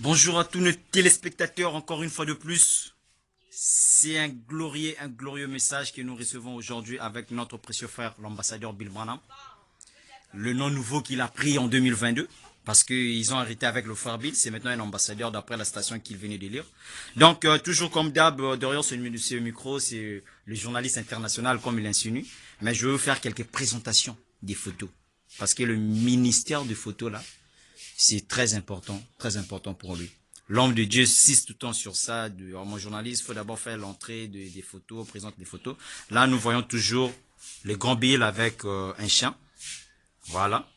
Bonjour à tous nos téléspectateurs, encore une fois de plus. C'est un glorieux message que nous recevons aujourd'hui avec notre précieux frère, l'ambassadeur Bill Branham. Le nom nouveau qu'il a pris en 2022, parce qu'ils ont arrêté avec le frère Bill, c'est maintenant un ambassadeur d'après la station qu'il venait de lire. Donc, toujours comme d'hab, derrière ce micro, c'est le journaliste international comme il insinue. Mais je vais vous faire quelques présentations des photos. Parce que le ministère de photos là, c'est très important pour lui. L'homme de Dieu insiste tout le temps sur ça. Mon journaliste, il faut d'abord faire l'entrée des photos, présenter des photos. Là, nous voyons toujours le grand Bill avec un chien. Voilà.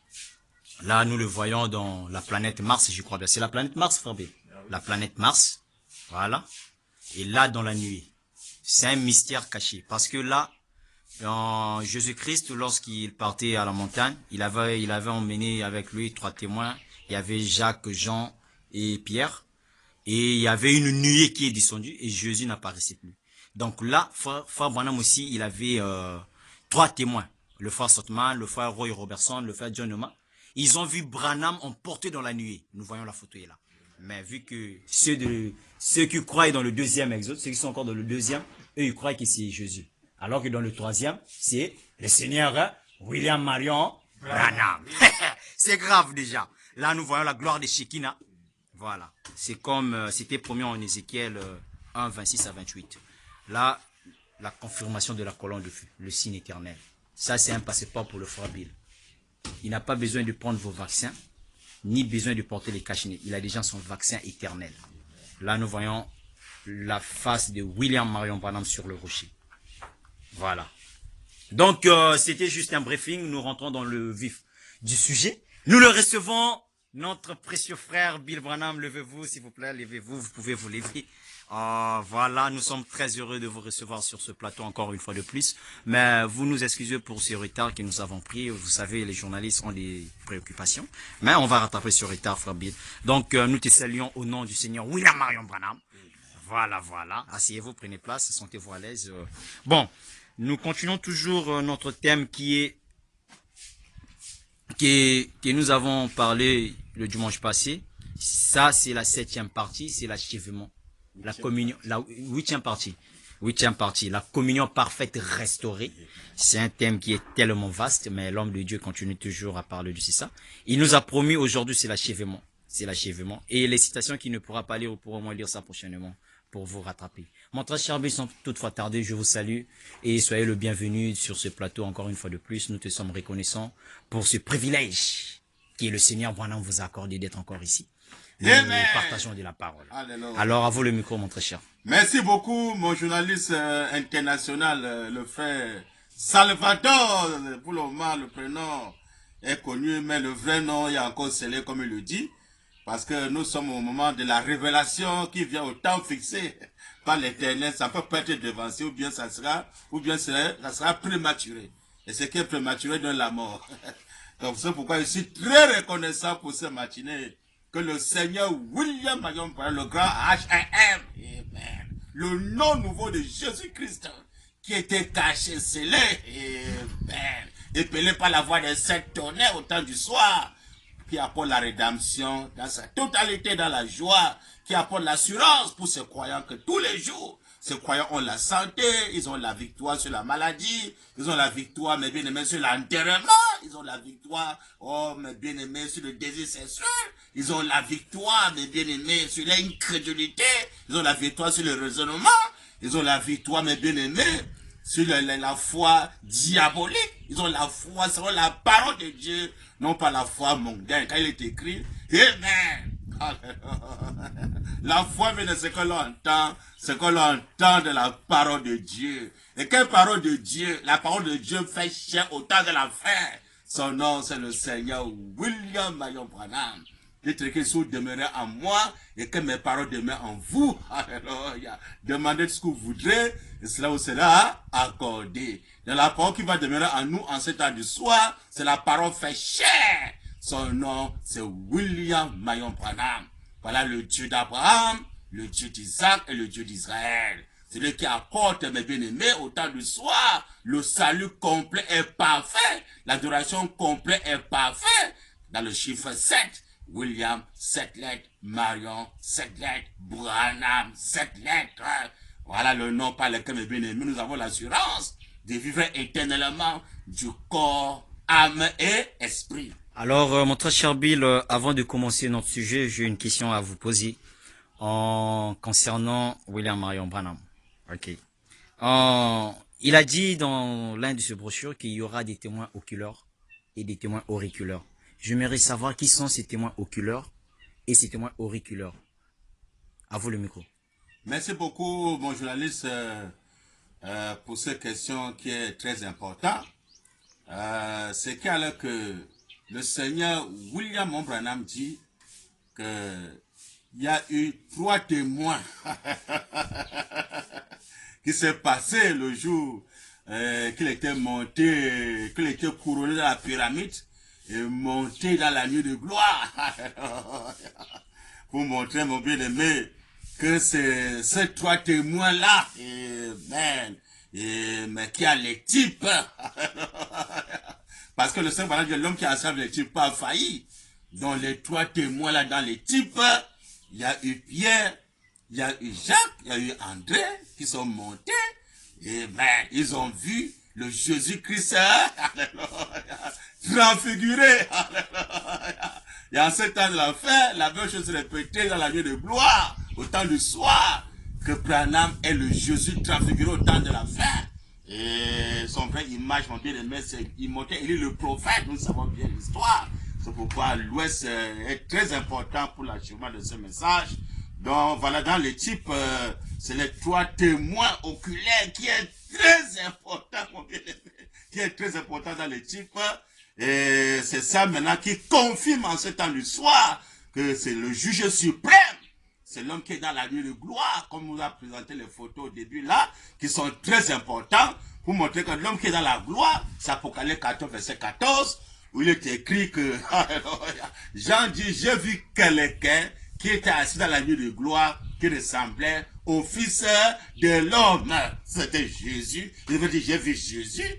Là, nous le voyons dans la planète Mars, je crois bien. C'est la planète Mars, frère Bill. La planète Mars. Voilà. Et là, dans la nuit. C'est un mystère caché. Parce que là, Jésus-Christ, lorsqu'il partait à la montagne, il avait emmené avec lui 3 témoins. Il y avait Jacques, Jean et Pierre. Et il y avait une nuée qui est descendue et Jésus n'apparaissait plus. Donc là, frère Branham aussi, il avait 3 témoins. Le frère Sotman, le frère Roy Robertson, le frère John Noma. Ils ont vu Branham emporté dans la nuée. Nous voyons la photo est là. Mais vu que ceux qui croient dans le deuxième exode, ceux qui sont encore dans le deuxième, eux ils croient que c'est Jésus. Alors que dans le troisième, c'est le Seigneur William Marion Branham. C'est grave déjà. Là, nous voyons la gloire de Shekinah. Voilà. C'est comme c'était promis en Ézéchiel 1, 26 à 28. Là, la confirmation de la colonne de feu, le signe éternel. Ça, c'est un passeport pour le frère Bill. Il n'a pas besoin de prendre vos vaccins, ni besoin de porter les cachenets. Il a déjà son vaccin éternel. Là, nous voyons la face de William Marion Branham sur le rocher. Voilà. Donc, c'était juste un briefing. Nous rentrons dans le vif du sujet. Nous le recevons, notre précieux frère Bill Branham. Levez-vous, s'il vous plaît, levez-vous. Vous pouvez vous lever. Voilà, nous sommes très heureux de vous recevoir sur ce plateau encore une fois de plus. Mais vous nous excusez pour ce retard que nous avons pris. Vous savez, les journalistes ont des préoccupations. Mais on va rattraper ce retard, frère Bill. Donc, nous te saluons au nom du Seigneur William Marion Branham. Voilà, voilà. Asseyez-vous, prenez place, sentez-vous à l'aise. Bon, nous continuons toujours notre thème que nous avons parlé le dimanche passé. Ça, c'est la 7e partie, c'est l'achèvement. La communion, la 8e partie. 8e partie, la communion parfaite restaurée. C'est un thème qui est tellement vaste, mais l'homme de Dieu continue toujours à parler de ça. Il nous a promis aujourd'hui, c'est l'achèvement. C'est l'achèvement. Et les citations qu'il ne pourra pas lire, vous pourrez au moins lire ça prochainement pour vous rattraper. Mon très cher Bill, sans toutefois tarder, je vous salue et soyez le bienvenu sur ce plateau encore une fois de plus. Nous te sommes reconnaissants pour ce privilège que le Seigneur Branham vous a accordé d'être encore ici. Nous partageons de la parole. Alléluia. Alors, à vous le micro, mon très cher. Merci beaucoup, mon journaliste international, le frère Salvador. Pour le moment, le prénom est connu, mais le vrai nom est encore scellé, comme il le dit. Parce que nous sommes au moment de la révélation qui vient au temps fixé par l'Éternel. Ça peut pas être devancé, ou bien ça sera prématuré. Et ce qui est prématuré donne la mort. Donc c'est pourquoi je suis très reconnaissant pour ce matinée que le Seigneur William Marion Branham, le grand H.I.M., le nom nouveau de Jésus-Christ, qui était caché, scellé, épelé par la voix des 7 tonnerres au temps du soir, qui apporte la rédemption dans sa totalité, dans la joie, qui apporte l'assurance pour ces croyants que tous les jours, ces croyants ont la santé, ils ont la victoire sur la maladie, ils ont la victoire, mes bien-aimés, sur l'enterrement, ils ont la victoire, oh, mes bien-aimés, sur le désir sexuel, ils ont la victoire, mes bien-aimés, sur l'incrédulité, ils ont la victoire sur le raisonnement, ils ont la victoire, mes bien-aimés, sur la foi diabolique, ils ont la foi sur la parole de Dieu, non pas la foi mondaine. Quand il est écrit, Amen. La foi vient de ce que l'on entend, de la parole de Dieu. Et quelle parole de Dieu? La parole de Dieu fait chair au temps de la fin. Son nom, c'est le Seigneur William Marion Branham. Dites que vous demeurez en moi et que mes paroles demeurent en vous. Alléluia. Demandez ce que vous voudrez et cela vous sera accordé. Dans la parole qui va demeurer en nous en ce temps du soir, c'est la parole fait chair. Son nom, c'est William Marion Branham. Voilà le Dieu d'Abraham, le Dieu d'Isaac et le Dieu d'Israël. C'est lui qui apporte, mes bien-aimés, au temps du soir. Le salut complet est parfait. L'adoration complète est parfaite. Dans le chiffre 7. William, 7 lettres, Marion, 7 lettres, Branham, 7 lettres. Voilà le nom par lequel, mes bien-aimés, nous avons l'assurance de vivre éternellement du corps, âme et esprit. Alors, mon très cher Bill, avant de commencer notre sujet, j'ai une question à vous poser concernant William Marion Branham. Ok. Il a dit dans l'un de ses brochures qu'il y aura des témoins oculaires et des témoins auriculaires. J'aimerais savoir qui sont ces témoins oculaires et ces témoins auriculaires. À vous le micro. Merci beaucoup, mon journaliste, pour cette question qui est très importante. C'est qu'alors que le Seigneur William Branham dit qu'il y a eu 3 témoins qui s'est passé le jour qu'il était monté, qu'il était couronné dans la pyramide et monté dans la nuit de gloire. Pour montrer, mon bien-aimé, que c'est ces 3 témoins-là, mais qui a les types. Parce que le Seigneur Branham dit l'homme qui a servi les types pas failli. Dans les 3 témoins-là, dans les types, il y a eu Pierre, il y a eu Jacques, il y a eu André, qui sont montés, et ils ont vu le Jésus-Christ transfiguré. Et en ce temps de la fin, la même chose se répétait dans la nuit de gloire, au temps du soir, que Branham est le Jésus transfiguré au temps de la fin. Et son vraie image, mon bien-aimé, c'est il montait, il est le prophète, nous savons bien l'histoire. C'est pourquoi l'Ouest est très important pour l'achèvement de ce message. Donc voilà, dans les types, c'est les 3 témoins oculaires qui est très important, mon bien-aimé, qui est très important dans les types. Et c'est ça maintenant qui confirme en ce temps du soir que c'est le juge suprême. C'est l'homme qui est dans la nuit de gloire, comme on a présenté les photos au début là, qui sont très importants pour montrer que l'homme qui est dans la gloire, c'est Apocalypse 14, verset 14, où il est écrit que Jean dit, j'ai vu quelqu'un qui était assis dans la nuit de gloire, qui ressemblait au Fils de l'homme. C'était Jésus. Il veut dire, j'ai vu Jésus,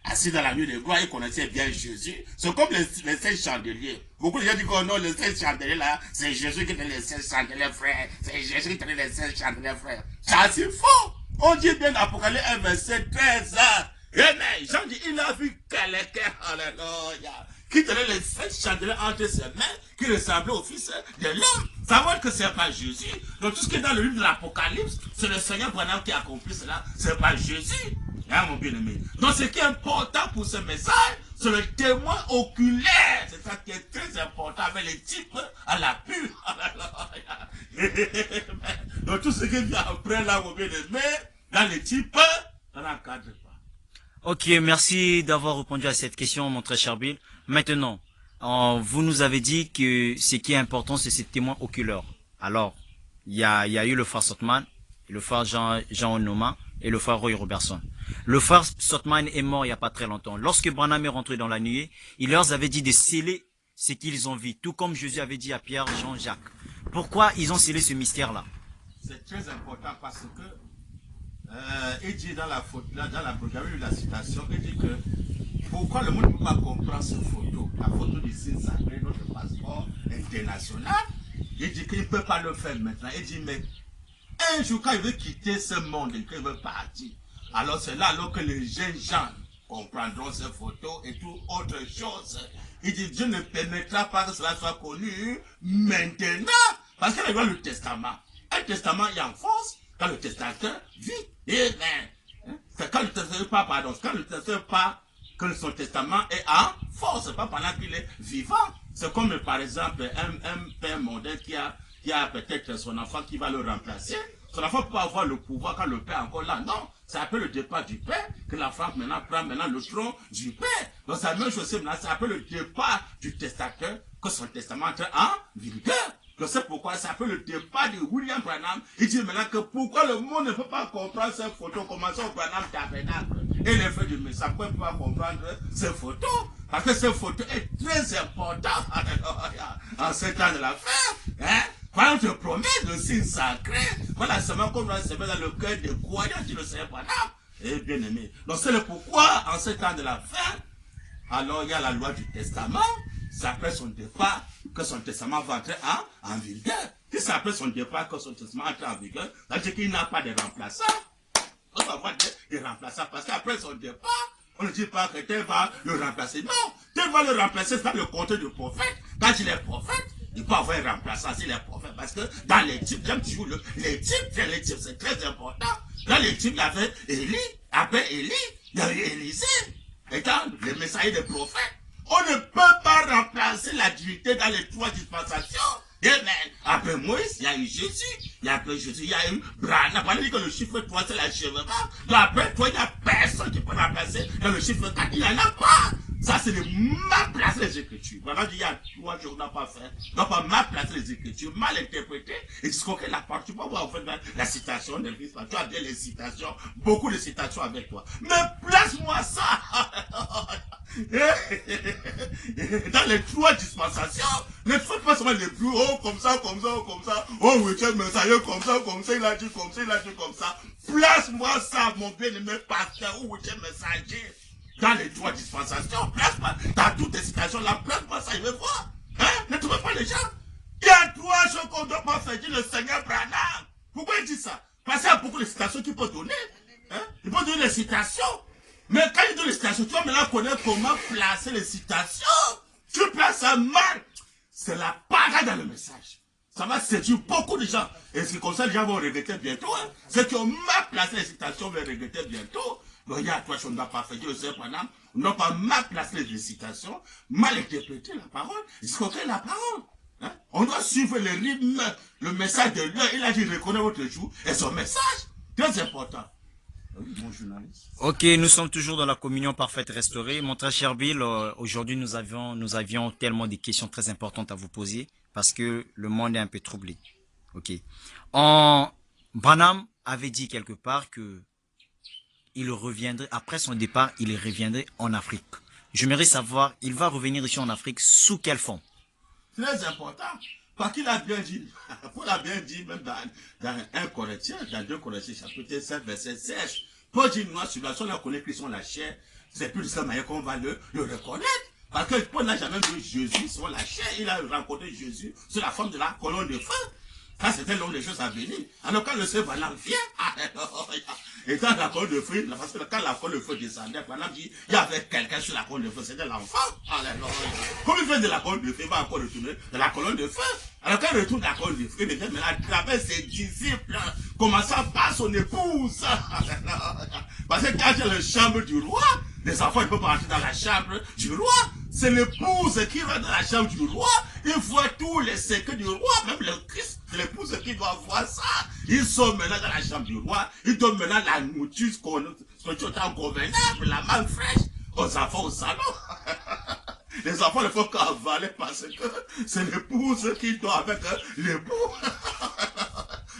assis dans la nuit de gloire, il connaissait bien Jésus. C'est comme les 7 chandeliers. Beaucoup de gens disent que non, les 7 chandeliers là, c'est Jésus qui tenait les 7 chandeliers, frère. C'est Jésus qui tenait les 7 chandeliers, frère. Ça, c'est faux. On dit bien Apocalypse 1, verset 13. Amen. Jean dit, il a vu quelqu'un, alléluia, qui tenait les 7 chandeliers entre ses mains, qui ressemblait au Fils de l'homme. Ça montre que c'est pas Jésus. Donc tout ce qui est dans le livre de l'Apocalypse, c'est le Seigneur Branham qui a accompli cela. C'est pas Jésus. Hein, mon bien-aimé. Donc ce qui est important pour ce message, c'est le témoin oculaire. C'est ça qui est très important avec les types à la pure. Donc tout ce qui vient après là, mon bien-aimé, dans les types, ça n'encadre pas. Ok, merci d'avoir répondu à cette question, mon très cher Bill. Maintenant, vous nous avez dit que ce qui est important, c'est ces témoins oculaires. Alors, il y a eu le frère Sotman, le frère Jean Onoma et le frère Roy Robertson. Le frère Sotman est mort il n'y a pas très longtemps. Lorsque Branham est rentré dans la nuée, il leur avait dit de sceller ce qu'ils ont vu, tout comme Jésus avait dit à Pierre, Jean, Jacques. Pourquoi ils ont scellé ce mystère-là? C'est très important parce que il dit dans la faute, là, dans la j'avais lu la citation, il dit que pourquoi le monde ne peut pas comprendre cette photo, la photo du signe sacré, notre passeport international. Il dit qu'il ne peut pas le faire maintenant. Il dit, mais un jour, quand il veut quitter ce monde, qu'il veut partir, alors c'est là alors que les jeunes gens comprendront ces photos et tout autre chose. Il dit, Dieu ne permettra pas que cela soit connu maintenant. Parce qu'il y a le testament. Un testament est en force quand le testateur vit. C'est quand le testateur pas, pardon, quand le testateur pas, que son testament est en force, pas pendant qu'il est vivant. C'est comme par exemple un père mondain qui a peut-être son enfant qui va le remplacer. Son enfant peut pas avoir le pouvoir quand le père est encore là. Non, c'est après le départ du père que l'enfant maintenant prend le tronc du père. Donc c'est la même chose maintenant, c'est après le départ du testateur que son testament entre en vigueur. Donc c'est pourquoi c'est après le départ de William Branham. Il dit maintenant que pourquoi le monde ne peut pas comprendre ces photos, commençons au Branham Tabernacle et les faits du message, pourquoi ne peut pas comprendre ces photos? Parce que ces photos est très important en ce temps de la fin. Quand on te promet le signe sacré, voilà seulement qu'on doit se mettre dans le cœur des croyants qui ne savent pas. Et bien aimé. Donc c'est le pourquoi en ce temps de la fin, alors il y a la loi du testament. c'est après son départ que son testament va entrer en vigueur. Si c'est après son départ que son testament entre en vigueur, ça veut dire qu'il n'a pas de remplaçant. On va avoir des remplaçants parce qu'après son départ, on ne dit pas que tel va le remplacer. Non, tel va le remplacer dans le compte du prophète. Quand il est prophète, il peut avoir un remplaçant s'il est prophète. Parce que dans les types, j'aime toujours les types, c'est très important. Dans les types, il y avait Élie, après Élie, il y avait Élisée. Et dans les messagers des prophètes, on ne peut pas remplacer la divinité dans les 3 dispensations. Amen. Après Moïse, il y a eu Jésus. Et après Jésus, il y a eu Branham. On dit que le chiffre 3, c'est l'achèvement. Donc après toi, il n'y a personne qui peut remplacer. Dans le chiffre 4, il n'y en a pas. Ça, c'est mal placer les Écritures. Voilà, il y a 3 jours, on n'a pas fait. On n'a pas mal placé les Écritures, mal interprété. Et ce qu'on la part, tu peux voir en fait la citation de Christ. Tu as bien les citations, beaucoup de citations avec toi. Mais place-moi ça. Dans les 3 dispensations, ne faites pas seulement les plus hauts, comme ça. Oh, oui, tiens, mais ça y est, comme ça, il a dit comme ça. Place-moi ça, mon bien-aimé pasteur, ou tiens, messager. Dans les 3 dispensations, place-moi, dans toutes les citations, là, place-moi ça, il veut voir. Hein? Ne trouvez pas les gens? Il y a 3 choses qu'on ne doit pas faire, dit le Seigneur Branham. Pourquoi il dit ça? Parce qu'il y a beaucoup de citations qu'il peut donner. Hein? Il peut donner les citations. Mais quand il donne les citations, tu vas maintenant connaître comment placer les citations. Tu places ça mal. C'est la parade dans le message. Ça va séduire beaucoup de gens. Et c'est comme ça que les gens vont regretter bientôt. Hein? Ceux qui ont mal placé les citations vont regretter bientôt. Donc il y a 3 choses qu'on n'a pas fait. Je sais pas, on n'a pas mal placé les citations, mal interprété la parole, escroquer la parole. Hein? On doit suivre le rythme, le message de l'heure. Il a dit reconnaître votre jour et son message. Très important. Mon journaliste. Ok, nous sommes toujours dans la communion parfaite restaurée. Mon très cher Bill, aujourd'hui nous avions tellement de questions très importantes à vous poser parce que le monde est un peu troublé. Ok. Branham avait dit quelque part que il reviendrait, après son départ, il reviendrait en Afrique. J'aimerais savoir, il va revenir ici en Afrique sous quelle forme? Très important. Parce qu'il a bien dit, Paul a bien dit, même dans 1 Corinthiens, dans 2 Corinthiens, chapitre 7, verset 16, Paul dit, moi, si on connaît Christ sur la chair, c'est plus de cette manière qu'on va le reconnaître. Parce que Paul n'a jamais vu Jésus sur la chair, il a rencontré Jésus sur la forme de la colonne de feu. Ça, c'était l'homme des choses à venir. Alors, quand le Seigneur Branham vient, et dans la colonne de feu, parce que quand la colonne de feu descendait, Branham dit, il y avait quelqu'un sur la colonne de feu, c'était l'enfant. Comme il vient de la colonne de feu, il va encore retourner de la colonne de feu. Alors, quand il retourne de la colonne de feu, il vient maintenant à travers ses disciples, commençant par son épouse. Parce que quand il y a la chambre du roi, les enfants ne peuvent pas entrer dans la chambre du roi. C'est l'épouse qui va dans la chambre du roi. Il voit tous les secrets du roi, même le Christ. C'est l'épouse qui doit voir ça. Ils sont maintenant dans la chambre du roi. Ils donnent maintenant la nourriture convenable, la main fraîche aux enfants au salon. Les enfants ne font qu'avaler parce que c'est l'épouse qui doit avec l'époux.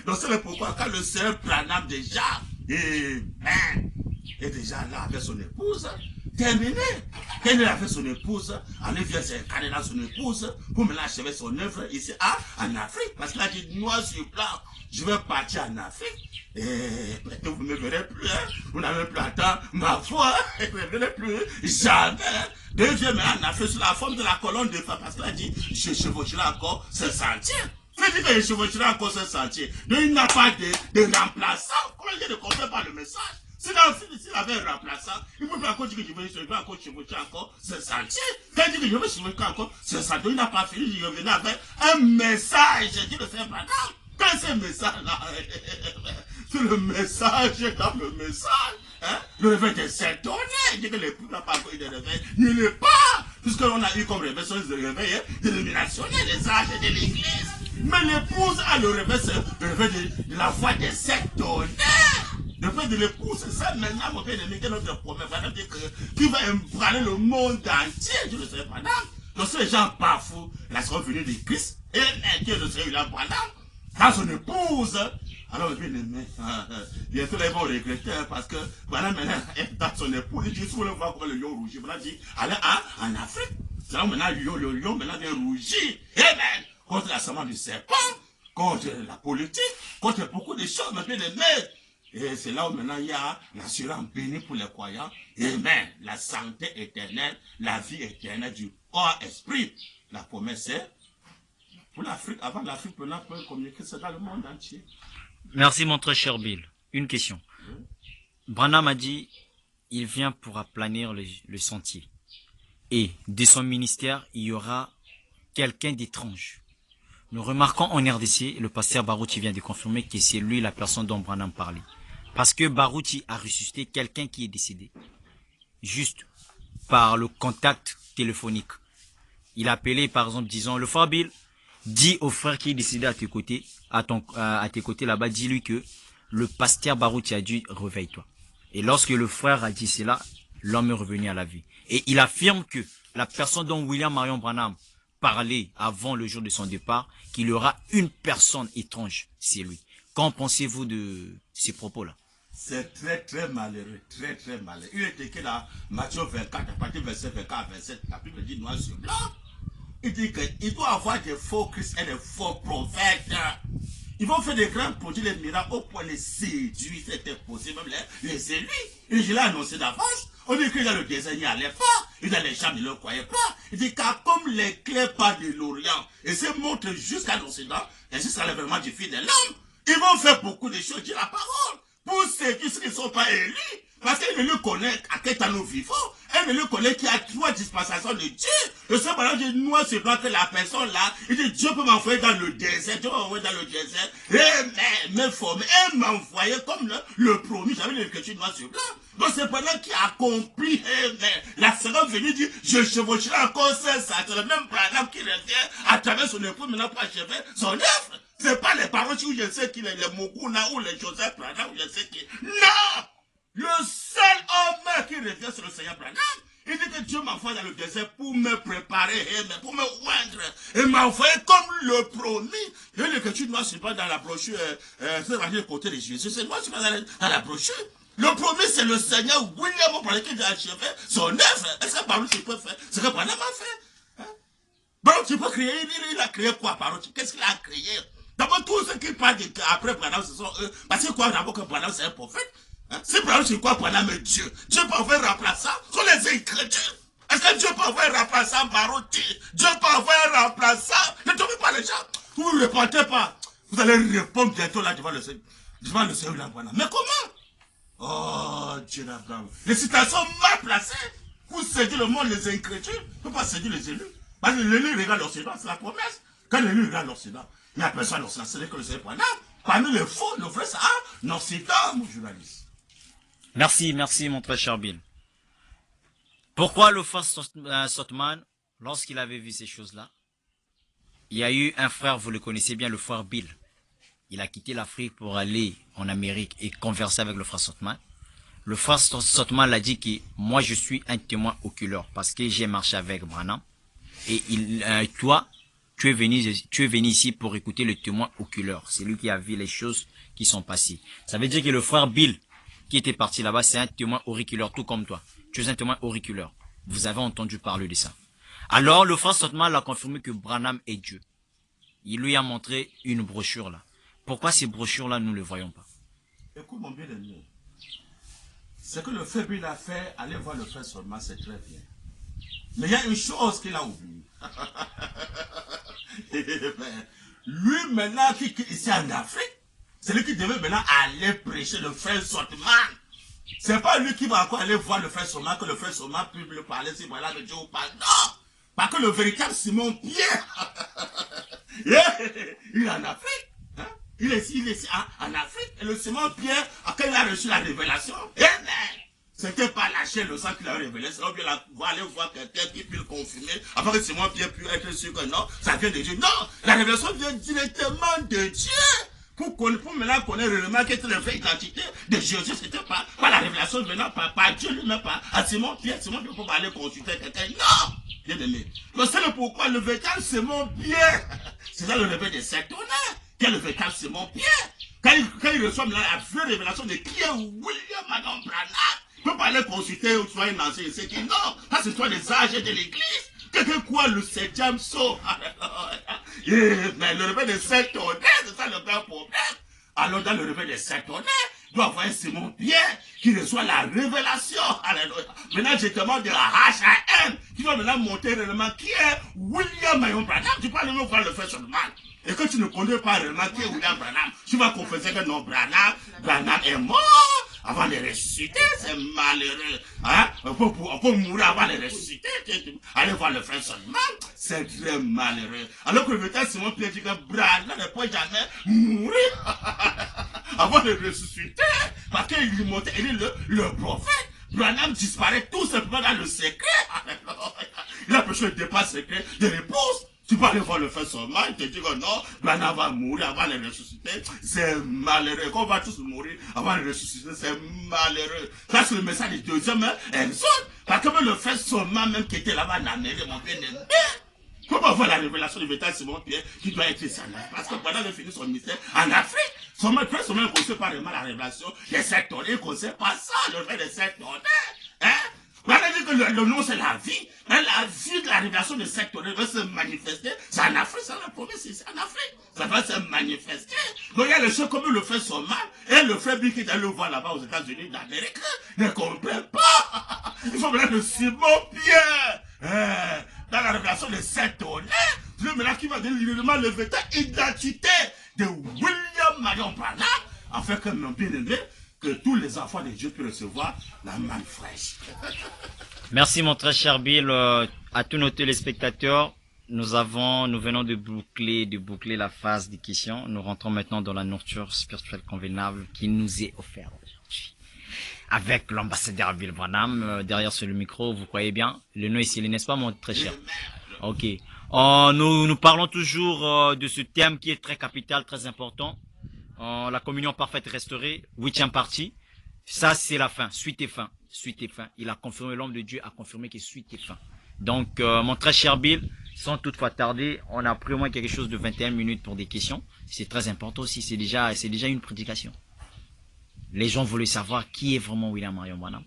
Donc c'est pourquoi quand le Seigneur Branham déjà est déjà là avec son épouse, terminé. Quand il a fait son épouse, on vient s'incarner dans son épouse pour maintenant achever son œuvre ici en Afrique. Parce qu'il a dit noir sur blanc, je vais partir en Afrique. Et vous ne me verrez plus, hein? Vous n'avez plus attendre ma foi, vous ne me verrez plus jamais. Deuxième en Afrique sur la forme de la colonne de feu, parce qu'il a dit, je chevaucherai encore ce sentier. C'est dit que je chevaucherai encore ce sentier. Donc il n'a pas de remplaçant. Comment il ne comprend pas le message? S'il avait un remplaçant, il ne peut pas encore dire que je vais encore chevaucher encore ce sentier. Quand il dit que je vais chevaucher encore ce sentier, il n'a pas fini, il revenait avec un message. Dit le Seigneur Branham. Quand ce message-là, c'est le message dans le message. Hein? Le réveil de s'étonner. Il dit que l'époux n'a pas eu de réveil. Il n'est pas. Puisqu'on a eu comme réveil sur le réveil dénominationnel, les âges de l'église. Mais l'épouse a le réveil, c'est le réveil de la voix de s'étonner. Le fait de l'épouse, c'est ça maintenant, mon père, qui est notre promesse. Qui va ébranler le monde entier. Je ne sais pas. Donc, si les gens bafouent la seconde venue de Christ, et qui est le Seigneur Branham, dans son épouse, alors bien aimé, bientôt ils vont regretter parce que voilà maintenant, dans son épouse, il dit, si vous voulez voir comment le lion rougit, voilà, dit, allez en Afrique. C'est là maintenant le lion maintenant vient rougir. Amen. Contre la semence du serpent, contre la politique, contre beaucoup de choses, mais bien aimé. Et c'est là où maintenant il y a l'assurance bénie pour les croyants. Amen. La santé éternelle, la vie éternelle du hors esprit. La promesse est pour l'Afrique, avant l'Afrique peut communiquer ça dans le monde entier. Merci mon très cher Bill. Une question. Branham a dit, il vient pour aplanir le sentier. Et de son ministère, il y aura quelqu'un d'étrange. Nous remarquons en RDC, le pasteur Barouti vient de confirmer que c'est lui la personne dont Branham parlait. Parce que Barouti a ressuscité quelqu'un qui est décédé. Juste par le contact téléphonique. Il a appelé par exemple, disons, le frère Bill, dis au frère qui est décédé à tes côtés, à tes côtés là-bas, dis-lui que le pasteur Barouti a dit réveille-toi. Et lorsque le frère a dit cela, l'homme est revenu à la vie. Et il affirme que la personne dont William Marion Branham parlait avant le jour de son départ, qu'il y aura une personne étrange, c'est lui. Qu'en pensez-vous de ces propos-là? C'est très malheureux, très malheureux. Il est écrit là, Matthieu 24, à partir du verset 24 à 27, la Bible dit noir sur blanc. Il dit qu'il doit y avoir des faux Christ et des faux prophètes. Ils vont faire des grands produits, les miracles, au point de séduire, c'était possible, même les élus. Et je l'ai annoncé d'avance. On dit que dans le désert, il n'y allait pas. Et dans les champs, il ne le croyait pas. Il dit car comme l'éclair part de l'Orient et se montre jusqu'à l'Occident, et jusqu'à l'avènement du Fils de l'homme, ils vont faire beaucoup de choses, dit la parole, pour séduire ceux qui ne sont pas élus. Parce qu'ils ne le connaissent à quel temps nous vivons. Elle ne le connaît qu'il y a 3 dispensations de Dieu. Le seul pendant que noir c'est blanc que la personne là, il dit Dieu peut m'envoyer dans le désert, Dieu peut m'envoyer dans le désert, et m'informer, et m'envoyer comme le promis. J'avais l'écriture noir sur blanc. Donc c'est pendant qu'il a accompli, la seconde venue dit, je chevaucherai encore ça, c'est le même Branham qui revient à travers son époux maintenant pour achever son œuvre. C'est pas les paroles où je sais qu'il est les Mokuna ou les Joseph Branham où je sais qu'il... Non! Le seul homme qui revient sur le Seigneur Branham, il dit que Dieu m'envoie dans le désert pour me préparer, pour me oindre, et m'envoyer comme le promis. Et l'écriture noire, c'est pas dans la brochure, c'est le côté de Jésus, c'est moi, c'est pas dans la brochure. Le promis, c'est le Seigneur William pour lequel il a achevé son œuvre. Est-ce que Baruch peut faire ce que Branham a fait? Hein? Baruch peut créer, il a créé quoi, Baruch? Qu'est-ce qu'il a créé? D'abord, tous ceux qui parlent après Branham, ce sont eux. Parce que quoi, d'abord que Branham, c'est un prophète? Hein? C'est Branham, c'est quoi Branham est Dieu? Dieu peut envoyer un remplaçant sur les Écritures. Est-ce que Dieu peut envoyer un remplaçant Baruch? Dieu peut envoyer un remplaçant? Ne tombez pas les gens. Vous ne répondez pas. Vous allez répondre bientôt là devant le Seigneur. Devant le Seigneur Branham. Mais comment? Oh, Dieu d'Abraham. Les citations mal placées pour séduire le monde, les Écritures, ne peuvent pas séduire les élus. Parce que l'élu regarde l'Occident, c'est la promesse. Quand l'élu regarde l'Occident, il n'y a personne à l'Occident, c'est que le Seigneur Branham. Parmi les faux, le vrai, ça a l'Occident, mon journaliste. Merci mon très cher Bill. Pourquoi le frère Sotman, lorsqu'il avait vu ces choses-là, il y a eu un frère, vous le connaissez bien, le frère Bill. Il a quitté l'Afrique pour aller en Amérique et converser avec le frère Sotman. Le frère Sotman l'a dit que moi je suis un témoin oculaire parce que j'ai marché avec Branham. Et toi, tu es venu ici pour écouter le témoin oculaire. C'est lui qui a vu les choses qui sont passées. Ça veut dire que le frère Bill qui était parti là-bas, c'est un témoin auriculaire, tout comme toi. Tu es un témoin auriculaire. Vous avez entendu parler de ça. Alors le frère Sotman a confirmé que Branham est Dieu. Il lui a montré une brochure là. Pourquoi ces brochures-là, nous ne les voyons pas? Écoute mon bien-aimé. Ce que le frère Bill a fait, allez voir le frère Sotman, c'est très bien. Mais il y a une chose qu'il a oubliée. Lui maintenant qui est ici en Afrique, c'est lui qui devait maintenant aller prêcher le frère Sotman. C'est pas lui qui va encore aller voir le frère Sotman, que le frère Sotman puisse lui parler si voilà que Dieu vous parle. Non! Parce que le véritable Simon Pierre, il est en Afrique. Hein? Il est ici en Afrique. Et le Simon Pierre, quand il a reçu la révélation, c'était pas lâcher le sang qu'il a révélé, c'est bien aller voir quelqu'un qui peut le confirmer, afin que Simon Pierre puisse être sûr que non, ça vient de Dieu. Non, la révélation vient directement de Dieu. Pour maintenant connaître réellement quelle était la vraie identité de Jésus, c'était pas la révélation venant par Dieu lui-même, pas à Simon Pierre pour aller consulter quelqu'un. Non! Bien aimé. Mais c'est le pourquoi le véritable Simon Pierre, c'est là le réveil de Saint-Honneur. Quel est le véritable Simon Pierre? Quand il reçoit la vraie révélation de qui est William Marion Branham, il ne peut pas aller consulter ou soit un ancien, il sait que non, ça c'est toi les âges de l'église. Quelqu'un quoi le 7e saut? Mais le réveil de Saint-Honneur, c'est ça le grand problème. Alors dans le réveil de Saint-Honneur, doit envoyer Simon Pierre qui reçoit la révélation. Alléluia. Maintenant, je te demande de la H.A.M. qui va maintenant montrer réellement qui est William Marion Branham. Tu peux aller voir le frère Solomon. Et que tu ne connais pas réellement qui est William Branham, tu vas confesser que non, Branham est mort avant de ressusciter, c'est malheureux. Hein? On peut mourir avant de ressusciter. Allez voir le frère Solomon, c'est très malheureux. Alors que le vétéran Simon Pierre dit que Branham ne peut jamais mourir avant de ressusciter, parce qu'il est monté, il est le prophète. Branham disparaît tout simplement dans le secret. Il a prêché le départ secret de l'épouse. Tu peux aller voir le frère Solomon, il te dit que non, Branham va mourir avant de ressusciter. C'est malheureux. Qu'on va tous mourir avant de ressusciter, c'est malheureux. Ça, c'est le message du deuxième exode. Parce que même le frère Solomon, même qui était là-bas en Amérique, mon bien-aimé, comment voir la révélation du vétéran Simon Pierre qui doit être ici en Afrique? Parce que pendant qu'il finit son ministère en Afrique, son frère Solomon ne connaissait pas vraiment la révélation des 7 tonnerres. Il ne connaissait pas ça, le fait des 7 tonnerres. Hein? On a dit que le nom c'est la vie. Mais la vie de la révélation de 7 tonnerres va se manifester. C'est en Afrique, c'est la promesse, c'est en Afrique. Ça va se manifester. Donc il y a les choses comme le frère Solomon et le frère Bill qui est allé le voir là-bas aux États-Unis d'Amérique ne comprennent pas. Il faut maintenant de Simon Pierre. Dans la révélation de 7 tonnerres, le mélange qui va donner le véritable identité de William Marion Branham, afin que mon bien-aimé, que tous les enfants de Dieu puissent recevoir la manne fraîche. Merci mon très cher Bill. À tous nos téléspectateurs, nous venons de boucler la phase des questions. Nous rentrons maintenant dans la nourriture spirituelle convenable qui nous est offerte aujourd'hui. Avec l'ambassadeur Bill Branham, derrière sur le micro, vous croyez bien? Le nom ici, n'est-ce pas mon très cher? Ok. Nous parlons toujours de ce thème qui est très capital, très important. La communion parfaite restaurée, 8e partie. Ça, c'est la fin. Suite et fin. Suite et fin. Il a confirmé, l'homme de Dieu a confirmé que suite et fin. Donc, mon très cher Bill, sans toutefois tarder, on a pris au moins quelque chose de 21 minutes pour des questions. C'est très important aussi. C'est déjà une prédication. Les gens voulaient savoir qui est vraiment William Marion Branham.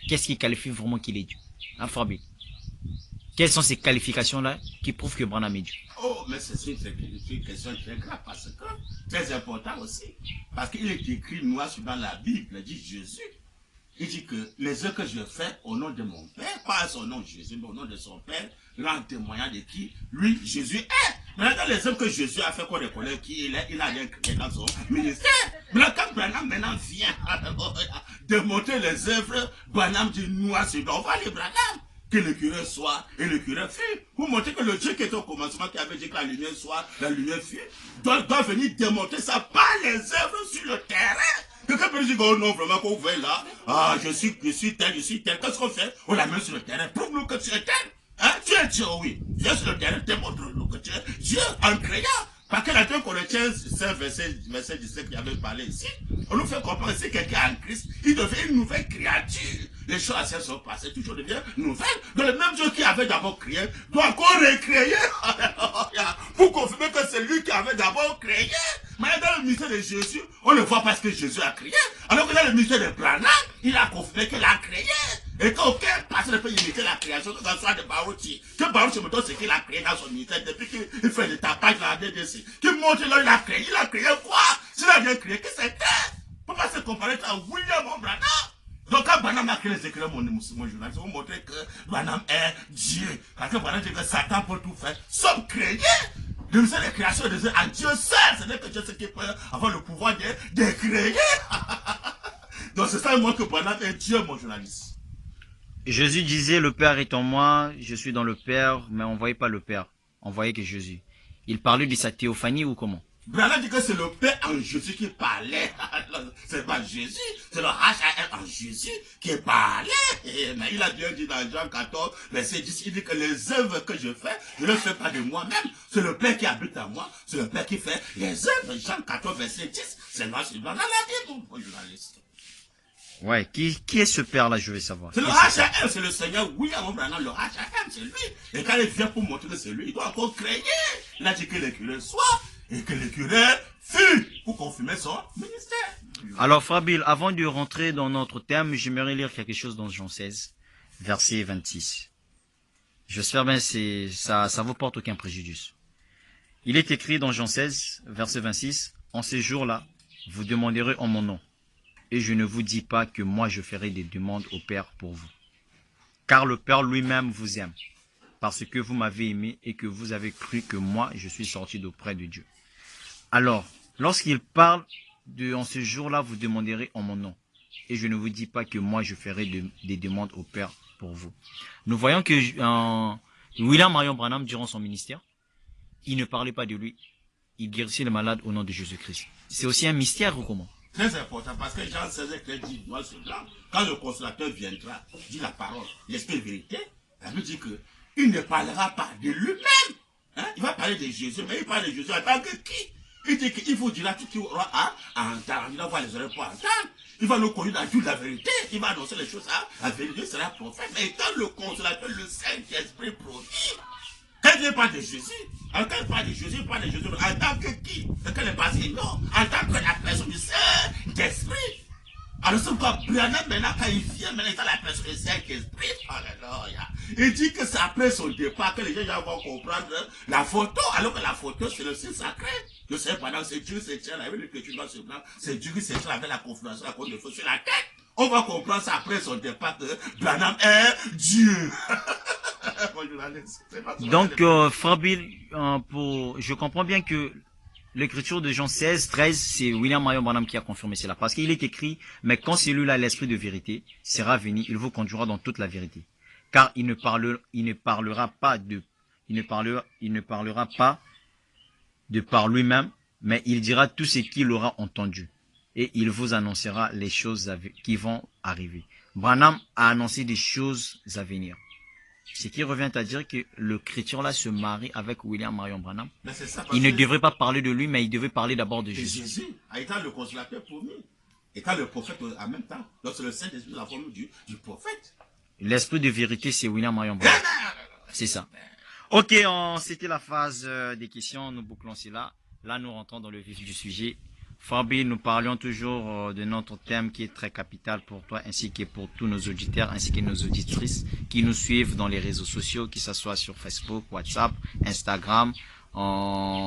Qu'est-ce qui qualifie vraiment qu'il est Dieu? Hein, frère Bill? Quelles sont ces qualifications-là qui prouvent que Branham est Dieu? Oh, mais c'est une question très grave, parce que très important aussi. Parce qu'il est écrit noir sur dans la Bible, il dit Jésus. Il dit que les œuvres que je fais au nom de mon Père, pas à son nom Jésus, mais au nom de son Père, rend témoignant de qui lui, Jésus est. Maintenant, les œuvres que Jésus a fait, qu'on reconnaît qui il est, il a rien créé dans son ministère. Maintenant, quand Branham maintenant vient démontrer les œuvres, Branham dit noir sur blanc, on va aller Branham. Que le curé soit et le curé fut. Pour montrer que le Dieu qui était au commencement, qui avait dit que la lumière soit, la lumière fut, doit venir démontrer ça par les œuvres sur le terrain. Quelqu'un peut dire, oh non, vraiment, qu'on veut là, ah, je suis tel. Qu'est-ce qu'on fait? On la met sur le terrain. Prouve-nous que tu es tel. Hein? Tu es Dieu, oui. Viens sur le terrain, démontre-nous que tu es Dieu en créant. Parce que la 2 Corinthiens, c'est verset 17 qui avait parlé ici. On nous fait comprendre que quelqu'un en Christ, il devient une nouvelle créature. Les choses anciennes sont passées, toujours devient nouvelles. Donc le même Dieu qui avait d'abord créé, doit encore recréer. Pour confirmer que c'est lui qui avait d'abord créé. Mais dans le ministère de Jésus, on ne voit pas ce que Jésus a créé. Alors que dans le ministère de Branham, il a confirmé qu'il a créé. Et qu'aucun pasteur ne peut imiter la création, que ce soit de Baruti. Que Baruti me donne ce qu'il a créé dans son ministère depuis qu'il fait le tapage dans la DDC. Qu'il montre là, il a créé quoi? S'il a bien créé, qu'est-ce que c'était? Il ne peut pas se comparer à William Branham. Donc quand Branham a créé les écrits, mon journaliste, vous montrer que Branham est Dieu. Parce que Branham dit que Satan peut tout faire, sauf créer. Le ministère de création de Dieu en Dieu seul. C'est-à-dire que Dieu c'est qui peut avoir le pouvoir de créer. Donc c'est ça, moi, que Branham est Dieu, mon journaliste. Jésus disait, le Père est en moi, je suis dans le Père, mais on ne voyait pas le Père, on voyait que Jésus. Il parlait de sa théophanie ou comment? Branham dit que c'est le Père en Jésus qui parlait. C'est pas Jésus, c'est le H.A.M. en Jésus qui parlait. Mais il a bien dit dans Jean 14, verset 10, il dit que les œuvres que je fais, je ne les fais pas de moi-même. C'est le Père qui habite en moi, c'est le Père qui fait les œuvres. Jean 14, verset 10, c'est moi qui dans la Bible, mon journaliste. Ouais, qui est ce père-là, je vais savoir. C'est le H.A.M., c'est le Seigneur William Branham, le H.A.M., c'est lui. Et quand il vient pour montrer que c'est lui, il doit encore créer. Il a dit que le curé soit et que le curé fut pour confirmer son ministère. Alors, Fabil, avant de rentrer dans notre thème, j'aimerais lire quelque chose dans Jean 16, verset 26. J'espère bien que ça vous porte aucun préjudice. Il est écrit dans Jean 16, verset 26, « En ces jours-là, vous demanderez en mon nom. et je ne vous dis pas que moi je ferai des demandes au Père pour vous. Car le Père lui-même vous aime, parce que vous m'avez aimé et que vous avez cru que moi je suis sorti d'auprès de Dieu. Alors, lorsqu'il parle en ce jour-là, vous demanderez en mon nom. Et je ne vous dis pas que moi je ferai des demandes au Père pour vous. Nous voyons que William Marion Branham, durant son ministère, il ne parlait pas de lui. Il guérissait les malades au nom de Jésus-Christ. C'est aussi un mystère ou comment? Très important, parce que Jean 16 dit noir sur blanc, quand le consolateur viendra, dit la parole, l'esprit de vérité, ça veut dire que il ne parlera pas de lui-même. Hein? Il va parler de Jésus, mais il parle de Jésus en tant que qui? Il dit qu'il vous dira tout ce qu'il aura à entendre. Il va voir les oreilles pour entendre. Il va nous conduire dans toute la vérité. Il va annoncer les choses à la vérité, sera prophète. Mais quand le consolateur, le Saint-Esprit produit, quand il parle de Jésus, quand il parle de Jésus, il parle de Jésus en tant que qui? Quand il passe, non, en tant que la personne du Saint-Esprit. Alors, c'est pourquoi Branham, maintenant, quand il vient, maintenant, il a la personne du Saint-Esprit. Alléluia. Il dit que c'est après son départ que les gens vont comprendre la photo, alors que la photo, c'est le signe sacré. Je sais, pendant c'est Dieu, c'est Dieu, avec l'écriture dans ce blanc, c'est Dieu qui s'est avec la confirmation, la côte de feu sur la tête. On va comprendre ça après son départ que Branham est Dieu. Donc, Fabil, je comprends bien que l'écriture de Jean 16, 13, c'est William Marion Branham qui a confirmé cela. Parce qu'il est écrit, mais quand celui-là, l'esprit de vérité, sera venu, il vous conduira dans toute la vérité. Car il ne parlera pas de par lui-même, mais il dira tout ce qu'il aura entendu. Et il vous annoncera les choses qui vont arriver. Branham a annoncé des choses à venir. Ce qui revient à dire que le chrétien là se marie avec William Marion Branham. Il ne devrait pas parler de lui, mais il devait parler d'abord de Jésus. Jésus, étant le consolateur pour nous, étant le prophète en même temps. Donc c'est le Saint-Esprit, la forme du prophète. L'esprit de vérité, c'est William Marion Branham. C'est ça. Ok, c'était la phase des questions. Nous bouclons cela. Là, nous rentrons dans le vif du sujet. Fabi, nous parlions toujours de notre thème qui est très capital pour toi ainsi que pour tous nos auditeurs ainsi que nos auditrices qui nous suivent dans les réseaux sociaux, que ce soit sur Facebook, WhatsApp, Instagram,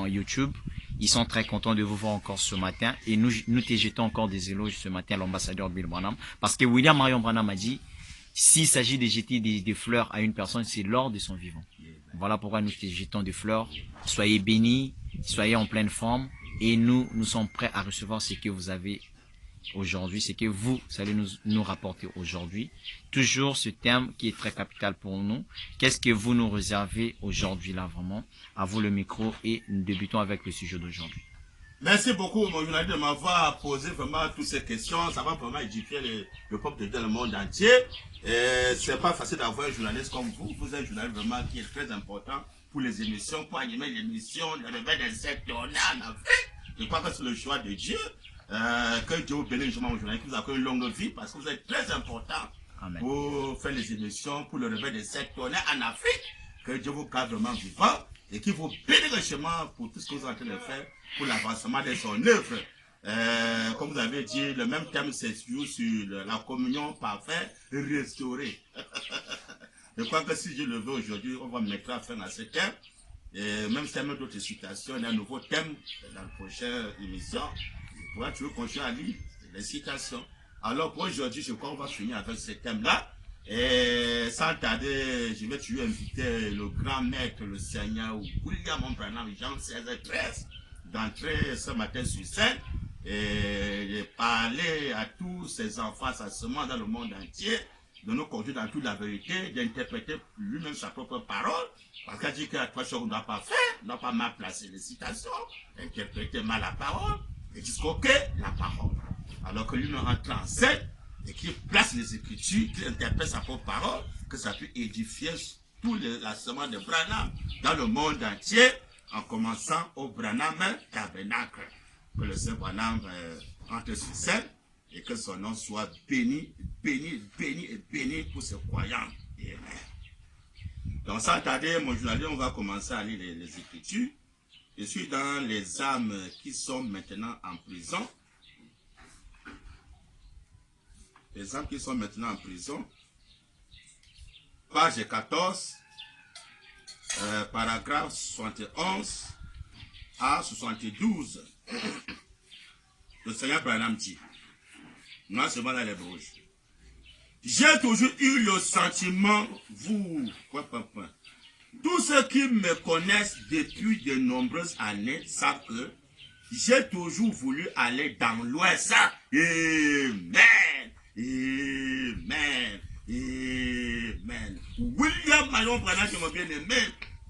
YouTube. Ils sont très contents de vous voir encore ce matin et nous te jetons encore des éloges ce matin à l'ambassadeur Bill Branham parce que William Marion Branham a dit s'il s'agit de jeter des fleurs à une personne, c'est lors de son vivant. Voilà pourquoi nous te jetons des fleurs. Soyez bénis, soyez en pleine forme. Et nous sommes prêts à recevoir ce que vous avez aujourd'hui, ce que vous allez nous rapporter aujourd'hui. Toujours ce thème qui est très capital pour nous. Qu'est-ce que vous nous réservez aujourd'hui là vraiment? À vous le micro et nous débutons avec le sujet d'aujourd'hui. Merci beaucoup, mon journaliste, de m'avoir posé vraiment toutes ces questions. Ça va vraiment édifier le peuple de Dieu dans le monde entier. C'est pas facile d'avoir un journaliste comme vous. Vous êtes un journaliste vraiment qui est très important pour les émissions, pour animer l'émission, le réveil des sectes, on est en Afrique. Je crois que c'est le choix de Dieu. Que Dieu vous bénisse, mon journaliste, que vous avez une longue vie parce que vous êtes très important. Amen. Pour faire les émissions, pour le réveil des sectes, on est en Afrique. Que Dieu vous garde vraiment vivant et qu'il vous bénisse richement pour tout ce que vous êtes en train de faire pour l'avancement de son œuvre. Comme vous avez dit, le même thème c'est sur la communion parfaite restaurée. Je crois que si je le veux aujourd'hui, on va mettre fin à ce thème. Et même si il y a d'autres citations, il y a un nouveau thème dans la prochaine émission. Tu veux continuer à lire les citations. Alors pour aujourd'hui, je crois qu'on va finir avec ce thème-là. Et sans tarder, je vais inviter le grand maître, le Seigneur William Branham, Jean 16 et 13, d'entrer ce matin sur scène et de parler à tous ces enfants, sa semence dans le monde entier, de nous conduire dans toute la vérité, d'interpréter lui-même sa propre parole, parce qu'il dit qu'il y a trois choses qu'on ne doit pas faire, on ne doit pas mal placer les citations, interpréter mal la parole, et discoquer la parole. Alors que lui-même entre en scène, et qu'il place les Écritures, qu'il interprète sa propre parole, que ça peut édifier tout la semence de Branham dans le monde entier, en commençant au Branham Tabernacle. Que le Saint Branham entre sur scène, et que son nom soit béni, béni, béni et béni pour ses croyants. Amen. Donc sans tarder, mon journaliste, on va commencer à lire les Écritures. Je suis dans les âmes qui sont maintenant en prison. Les âmes qui sont maintenant en prison. Page 14, paragraphe 71 à 72. Le Seigneur Branham dit: Non seulement dans les bouches. J'ai toujours eu le sentiment, tous ceux qui me connaissent depuis de nombreuses années savent que j'ai toujours voulu aller dans l'Ouest. Amen. Amen. Amen. William Marion Branham, qui m'a bien aimé,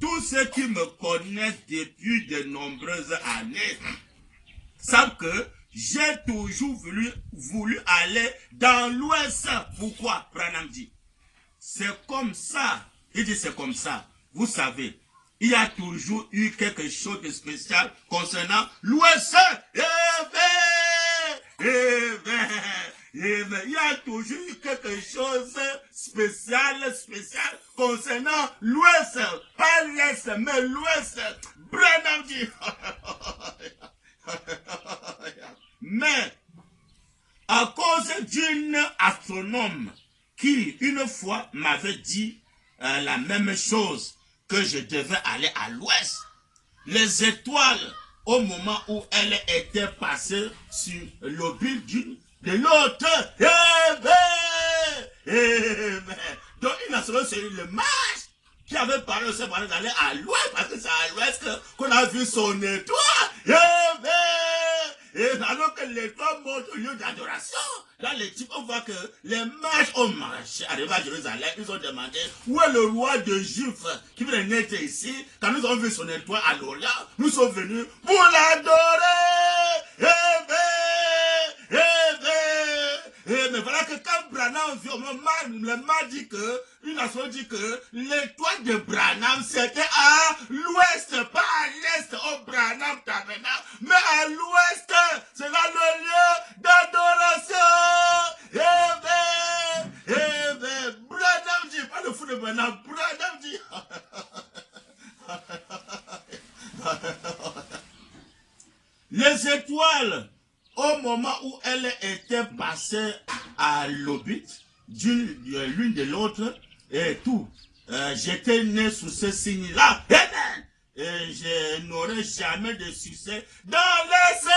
tous ceux qui me connaissent depuis de nombreuses années savent que j'ai toujours voulu aller dans l'Ouest. Pourquoi? Branham dit, c'est comme ça. Il dit c'est comme ça. Vous savez, il y a toujours eu quelque chose de spécial concernant l'Ouest. Il y a toujours eu quelque chose spécial concernant l'Ouest. Pas l'Est, mais l'Ouest. Branham dit. Mais, à cause d'une astronome qui, une fois, m'avait dit la même chose, que je devais aller à l'Ouest, les étoiles, au moment où elles étaient passées sur l'orbite d'une de l'autre, donc une astronome, c'est le mage qui avait parlé aussi d'aller à l'Ouest, parce que c'est à l'Ouest qu'on a vu son étoile. Et alors que l'étoile monte au lieu d'adoration, dans les types, on voit que les mages ont marché, arrivé à Jérusalem, ils ont demandé où est le roi de Juifs qui venait naître ici. Quand nous avons vu son étoile à l'Orient, nous sommes venus pour l'adorer. Mais voilà que quand Branham vit, le mage dit que, une nation dit que l'étoile de Branham c'était à l'ouest, pas à l'est, au Branham Tabernacle, mais à l'ouest, c'est là le lieu d'adoration. Branham dit, pas le fou de Branham, Branham dit. Les étoiles, au moment où elles étaient passées à l'orbite, l'une de l'autre, et tout, j'étais né sous ce signe-là. Amen. Et je n'aurai jamais de succès dans l'essai.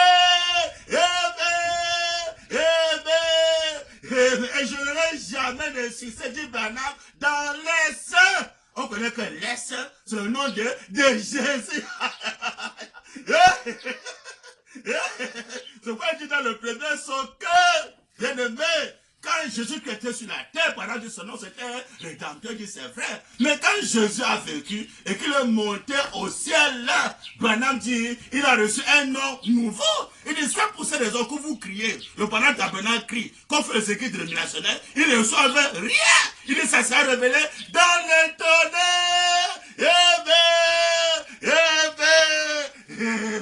Et je n'aurai jamais de succès, dit Branham, dans l'essai. On connaît que l'essai, c'est le nom de Jésus. C'est quoi il dit dans le premier son que, bien aimé, quand Jésus qui était sur la terre, pendant que son nom c'était rédempteur, dit c'est vrai. Mais quand Jésus a vécu et qu'il est monté au ciel là, Branham dit, il a reçu un nom nouveau. Il dit, c'est pour ces raisons que vous criez. Le pendant Tabernacle crie, qu'on fait les écrits dénominationnels, il ne reçoit rien. Il dit, ça s'est révélé dans le tonnerre.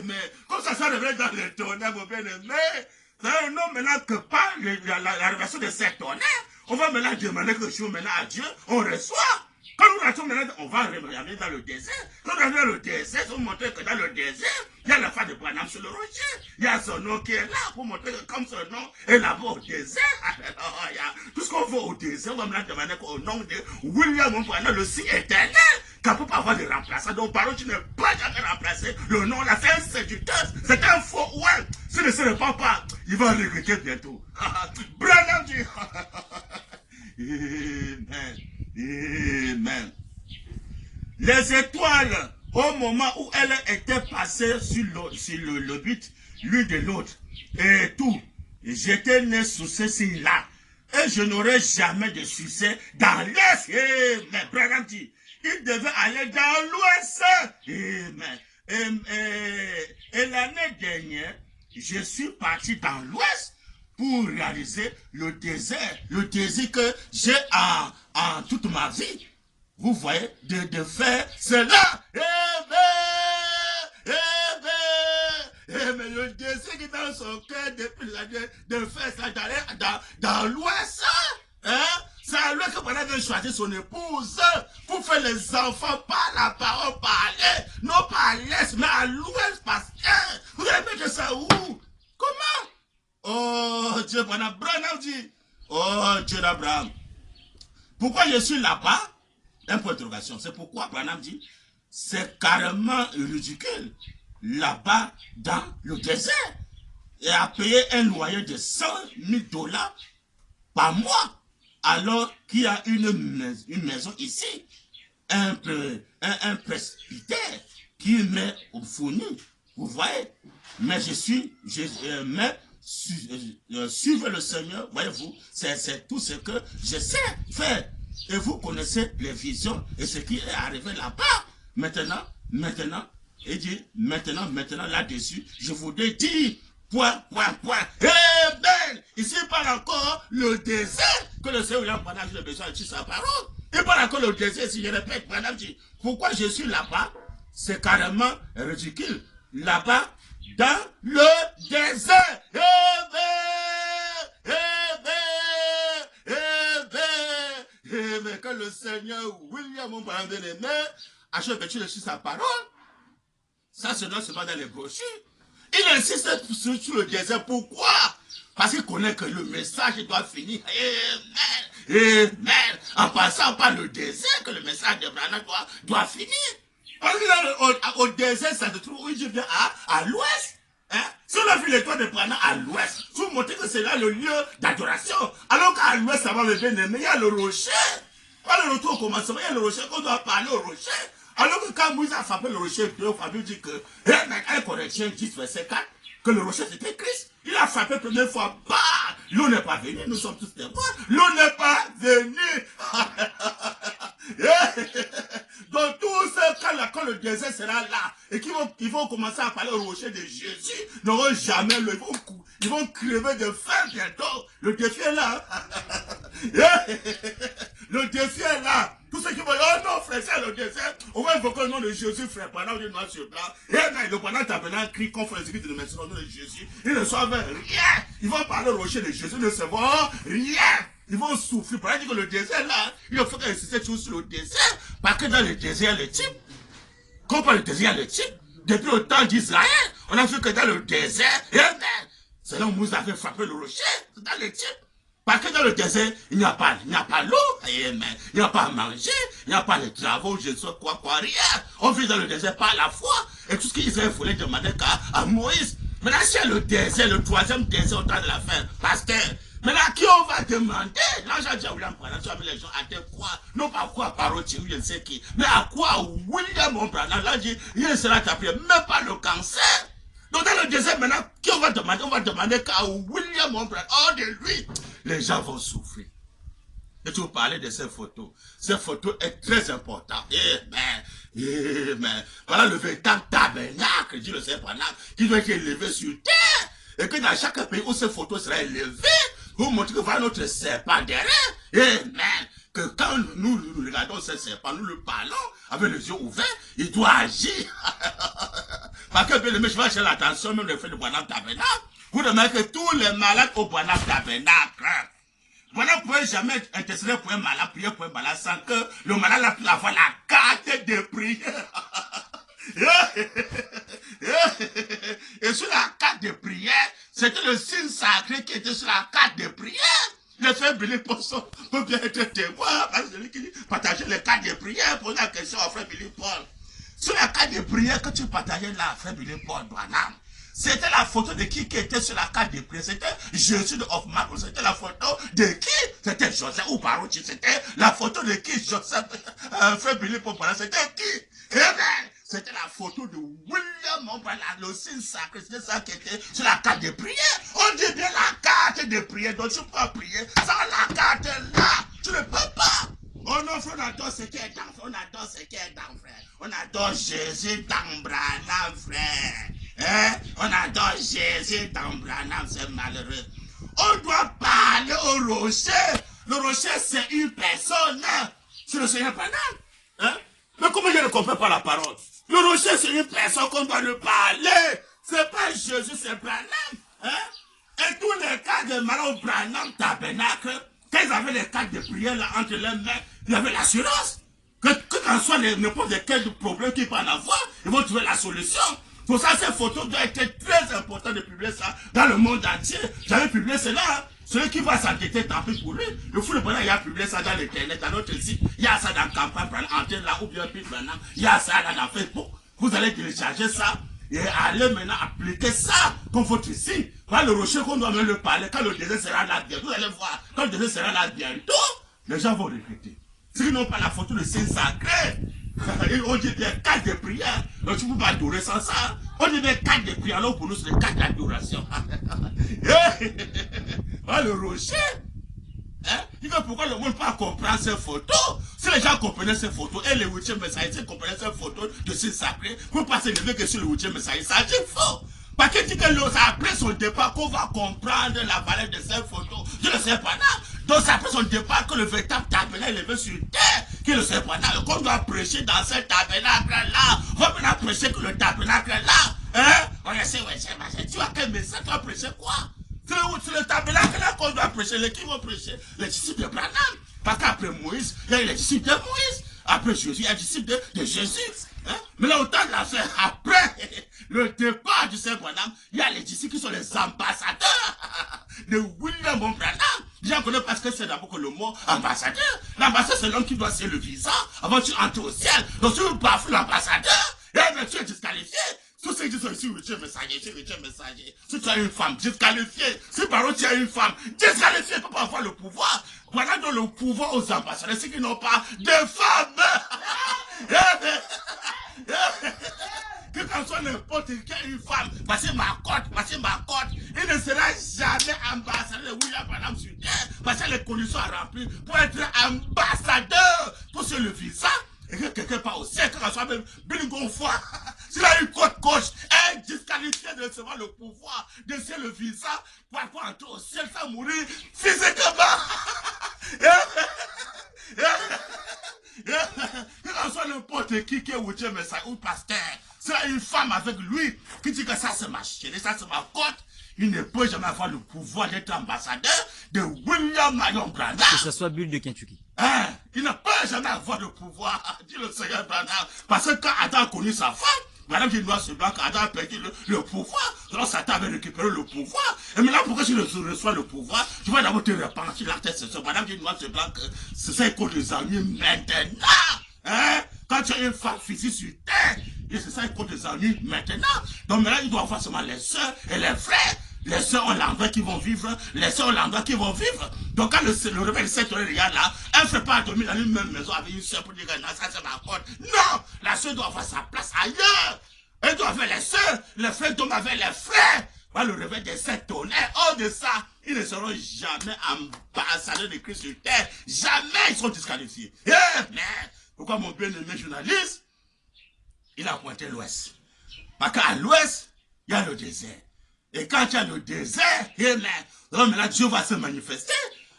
Mais comme ça s'est révélé dans le tonnerre, mon bien-aimé, c'est un nom maintenant que par la révélation de cet tonnerre, on va maintenant demander quelque chose maintenant à Dieu, on reçoit. Quand nous rentrons maintenant, on va regarder dans le désert. Quand on regarde dans le désert, on montrer que dans le désert, il y a la femme de Branham sur le rocher. Il y a son nom qui est là pour montrer que comme son nom est là-bas au désert. Tout ce qu'on veut au désert, on va maintenant demander qu'au nom de William Branham, le signe éternel, qu'on peut pas avoir de remplaçant. Donc, par contre, tu ne peux pas jamais remplacer le nom là. C'est un séducteur. C'est un faux ouais. S'il ne se répand pas, il va regretter bientôt. Branham dit. Amen. Amen. Les étoiles, au moment où elles étaient passées sur l'orbite, l'une de l'autre, et tout, j'étais né sous ce signe-là, et je n'aurais jamais de succès dans l'Est. Mais Branham dit, il devait aller dans l'Ouest. Et l'année dernière, je suis parti dans l'Ouest pour réaliser le désir que j'ai en toute ma vie. Vous voyez, de faire cela. Mais le désir qui est dans son cœur depuis l'année de faire ça, d'aller dans l'Ouest, hein? C'est à lui que Branham avait choisi son épouse pour faire les enfants par la parole parler, non pas à l'Est, mais à l'Ouest, parce que vous allez mettre ça où? Comment? Oh, Dieu, Branham dit, oh, Dieu d'Abraham. Pourquoi je suis là-bas? Un point d'interrogation. C'est pourquoi Branham dit, c'est carrément ridicule. Là-bas, dans le désert. et a payé un loyer de 100 000 dollars par mois, alors qu'il y a une maison ici, un presbytère qui m'est fourni, vous voyez. Mais suivre le Seigneur, voyez-vous, c'est tout ce que je sais faire. Et vous connaissez les visions et ce qui est arrivé là-bas. Maintenant, il dit, maintenant, là-dessus, je voudrais dire, point. Eh ben, ici parle encore le désert que le Seigneur pendant que j'ai besoin de sa parole. Il parle encore le désert, si je répète, madame dit, pourquoi je suis là-bas? C'est carrément ridicule. Là-bas, dans le désert. Mais quand le Seigneur William, mon parent de l'aimé, achète que tu le suis sa parole, ça se donne seulement dans les brochures. Il insiste sur le désert. Pourquoi? Parce qu'il connaît que le message doit finir. Amen. En passant par le désert, que le message de Branham doit finir. Parce que au désert, ça se trouve où je viens à l'ouest. Hein? Si on a vu l'étoile de Branham à l'ouest, vous montrez que c'est là le lieu d'adoration. Alors qu'à l'ouest, ça va me bien aimer, il y a le rocher. Pas le retour au commencement, il y a le rocher, qu'on doit parler au rocher. Alors que quand Moïse a frappé le rocher, Fabio dit que, un Corinthiens 10, verset 4, que le rocher c'était Christ. Il a frappé la première fois, bah, l'eau n'est pas venue, nous sommes tous témoins. L'eau n'est pas venue. Donc tous ceux, quand le désert sera là, et qu'ils vont commencer à parler au rocher de Jésus, n'auront jamais l'eau. Ils vont crever de faim bientôt. Le défi est là. Le défi est là. Tous ceux qui vont dire, oh non, frère, c'est le désert. On va invoquer le nom de Jésus, frère, pendant le noir sur blanc. Et le pendant tabernacle crie contre les églises de le nom de Jésus. Ils ne savent rien. Ils vont parler au rocher de Jésus, ne savent rien. Ils vont souffrir. Pour dire que le désert là, il faut insister toujours sur le désert. Parce que dans le désert, le type, quand on parle de désert, le type, depuis le temps d'Israël, on a vu que dans le désert, c'est là où Moïse avait frappé le rocher, dans le type. Parce que dans le désert, il n'y a pas l'eau, il n'y a pas à manger, il n'y a pas les travaux, je ne sais quoi, rien. On vit dans le désert par la foi. Et tout ce qu'Israël voulait demander à Moïse. Maintenant, c'est le désert, le troisième désert au temps de la fin. Pasteur, maintenant, qui on va demander? Là, j'ai dit à William Branham, tu as vu les gens à quoi? Non pas à quoi, Parotti, je ne sais qui. Mais à quoi William Branham? Là, il ne sera tapé, même pas le cancer. Donc dans le désert maintenant, qui on va demander? On va demander qu'à William Branham, hors de lui. Les gens vont souffrir. Et tu vous parler de ces photos. Ces photos est très importantes. Voilà le véritable tabernacle, dit le Seigneur, qui doit être élevé sur terre. Et que dans chaque pays où ces photos seraient élevées, vous montrez que voilà notre serpent derrière. Que quand nous regardons ce serpent, nous le parlons avec les yeux ouverts, il doit agir. Parce que bien aimé, je vais chercher l'attention, même le fait de Branham Tabernacle. Vous remarquez que tous les malades au Branham Tabernacle, voilà, vous ne pouvez jamais intercéder pour un malade, prier pour un malade sans que le malade a pu avoir la carte de prière. Et sur la carte de prière, c'était le signe sacré qui était sur la carte de prière. Le frère Billy Paul peut bien être témoin, parce que celui qui partageait les cartes de prière, pose la question au frère Billy Paul. Sur la carte de prière que tu partageais là, frère Billy Paul Branham, c'était la photo de qui était sur la carte de prière. C'était Jésus de Hoffman. C'était la photo de qui? C'était Joseph ou Baruch. C'était la photo de qui? Joseph, frère Billy Paul Branham. C'était qui? C'était la photo de William Branham, le signe sacré. C'était ça qui était sur la carte de prière. On dit bien la carte de prière. Donc tu peux prier sans la carte là. Tu ne peux pas. Oh non, frère, on adore ce qui est dans, frère. On adore ce qui est dans, frère. On adore Jésus dans Branham, frère. On adore Jésus dans Branham, c'est malheureux. On doit parler au rocher. Le rocher, c'est une personne. C'est le Seigneur Branham. Mais comment je ne comprends pas la parole? Le rocher, c'est une personne qu'on doit lui parler. C'est pas Jésus, c'est Branham. Et tous les cas de malheur au Branham Tabernacle, quand ils avaient les cartes de prière là, entre les mains, il y avait l'assurance. Que quand soit n'importe quel problème qu'ils peuvent en avoir, ils vont trouver la solution. Pour ça, ces photos doivent être très importantes de publier ça dans le monde entier. J'avais publié cela. Celui qui va s'enquêter, tant pis pour lui. Le fou, le bonheur, il a publié ça dans l'internet, dans notre site. Il y a ça dans campagne, antenne là, ou bien puis maintenant. Il y a ça là dans Facebook. Vous allez télécharger ça. et allez maintenant appliquer ça comme votre signe. Voilà le rocher qu'on doit même le parler. Quand le désert sera là bientôt, vous allez voir, quand le désert sera là bientôt, les gens vont regretter. Ceux qui n'ont pas la photo de signe sacré, on dit bien 4 de prière, donc tu ne peux pas adorer sans ça. On dit bien 4 de prière, alors pour nous c'est les 4 d'adoration. Voilà le rocher. Hein? Il dit pourquoi le monde ne peut pas comprendre ces photos. Si les gens comprenaient ces photos et les 8e messagers comprenaient ces photos de ces sacrés, pour ne pas se lever que sur le 8e messager, ça dit faux. Parce qu'il dit que c'est après son départ qu'on va comprendre la valeur de ces photos. Je ne sais pas là. Donc c'est après son départ que le véritable tabernacle est levé sur terre. Que le tabernacle, qu'on doit prêcher dans ce tabernacle-là. On va maintenant prêcher que le tabernacle-là. Hein? On essaie, tu as quel message, tu vas prêcher quoi? C'est le tabernacle là qu'on doit prêcher. Les qui vont prêcher? Les disciples de Branham. Parce qu'après Moïse, il y a les disciples de Moïse. Après Jésus, il y a les disciples de Jésus. Hein? Mais là, autant de la faire après le départ du Saint Branham, il y a les disciples qui sont les ambassadeurs de William Branham. J'en connais parce que c'est d'abord que le mot ambassadeur. L'ambassadeur, c'est l'homme qui doit signer le visa avant que tu entres au ciel. Donc, si tu bafoues l'ambassadeur, tu es disqualifié. Tous ceux qui sont ici, 8e messager, 8e messager. Si tu as une femme, disqualifié. Si par contre tu as une femme, disqualifié, tu ne peux pas avoir le pouvoir. Voilà donc le pouvoir aux ambassadeurs, ceux qui n'ont pas de femmes. Que quand soit n'importe quelle une femme, passez ma côte, il ne sera jamais ambassadeur de William Branham sur terre, parce que les conditions à remplir pour être ambassadeur, pour se le visa. Et que quelqu'un part au ciel, quand soit même bingo fois, s'il a une côte gauche, est disqualifié de recevoir le pouvoir, de faire le visa, pour entrer au ciel sans mourir physiquement. Quand soit n'importe qui est 8e messager ou pasteur, c'est une femme avec lui qui dit que ça c'est ma chérie, ça c'est ma côte. Il ne peut jamais avoir le pouvoir d'être ambassadeur de William Marion Branham. Que ce soit Bulle de Kentucky. Hein? Il ne peut jamais avoir le pouvoir, dit le Seigneur Branham. Parce que quand Adam a connu sa femme, Madame dit noir sur blanc, quand Adam a perdu le pouvoir, alors Satan avait récupéré le pouvoir. Et maintenant, pourquoi tu reçois le pouvoir, tu vas d'abord te répandre sur la tête. Madame dit noir sur blanc, c'est ça qu'on les amis maintenant. Hein? Quand tu as une femme physique sur terre, et c'est ça qu'on les amis maintenant. Donc maintenant, il doit avoir seulement les soeurs et les frères. Les soeurs hollandais qui vont vivre, les soeurs hollandais qui vont vivre. Donc quand le réveil de cette heure là, elle ne fait pas dormir dans une même maison avec une soeur pour dire que non, ça c'est ma côte. Non, la soeur doit avoir sa place ailleurs. Elle doit avoir les soeurs, les frères doivent avoir les frères. Voilà le réveil de cette tonnerre. Hors de ça, ils ne seront jamais ambassadeurs de Christ sur terre. Jamais ils seront disqualifiés. Mais pourquoi mon bien-aimé journaliste, il a pointé l'ouest? Parce qu'à l'ouest, il y a le désert. Et quand il y a le désert, alors maintenant Dieu va se manifester.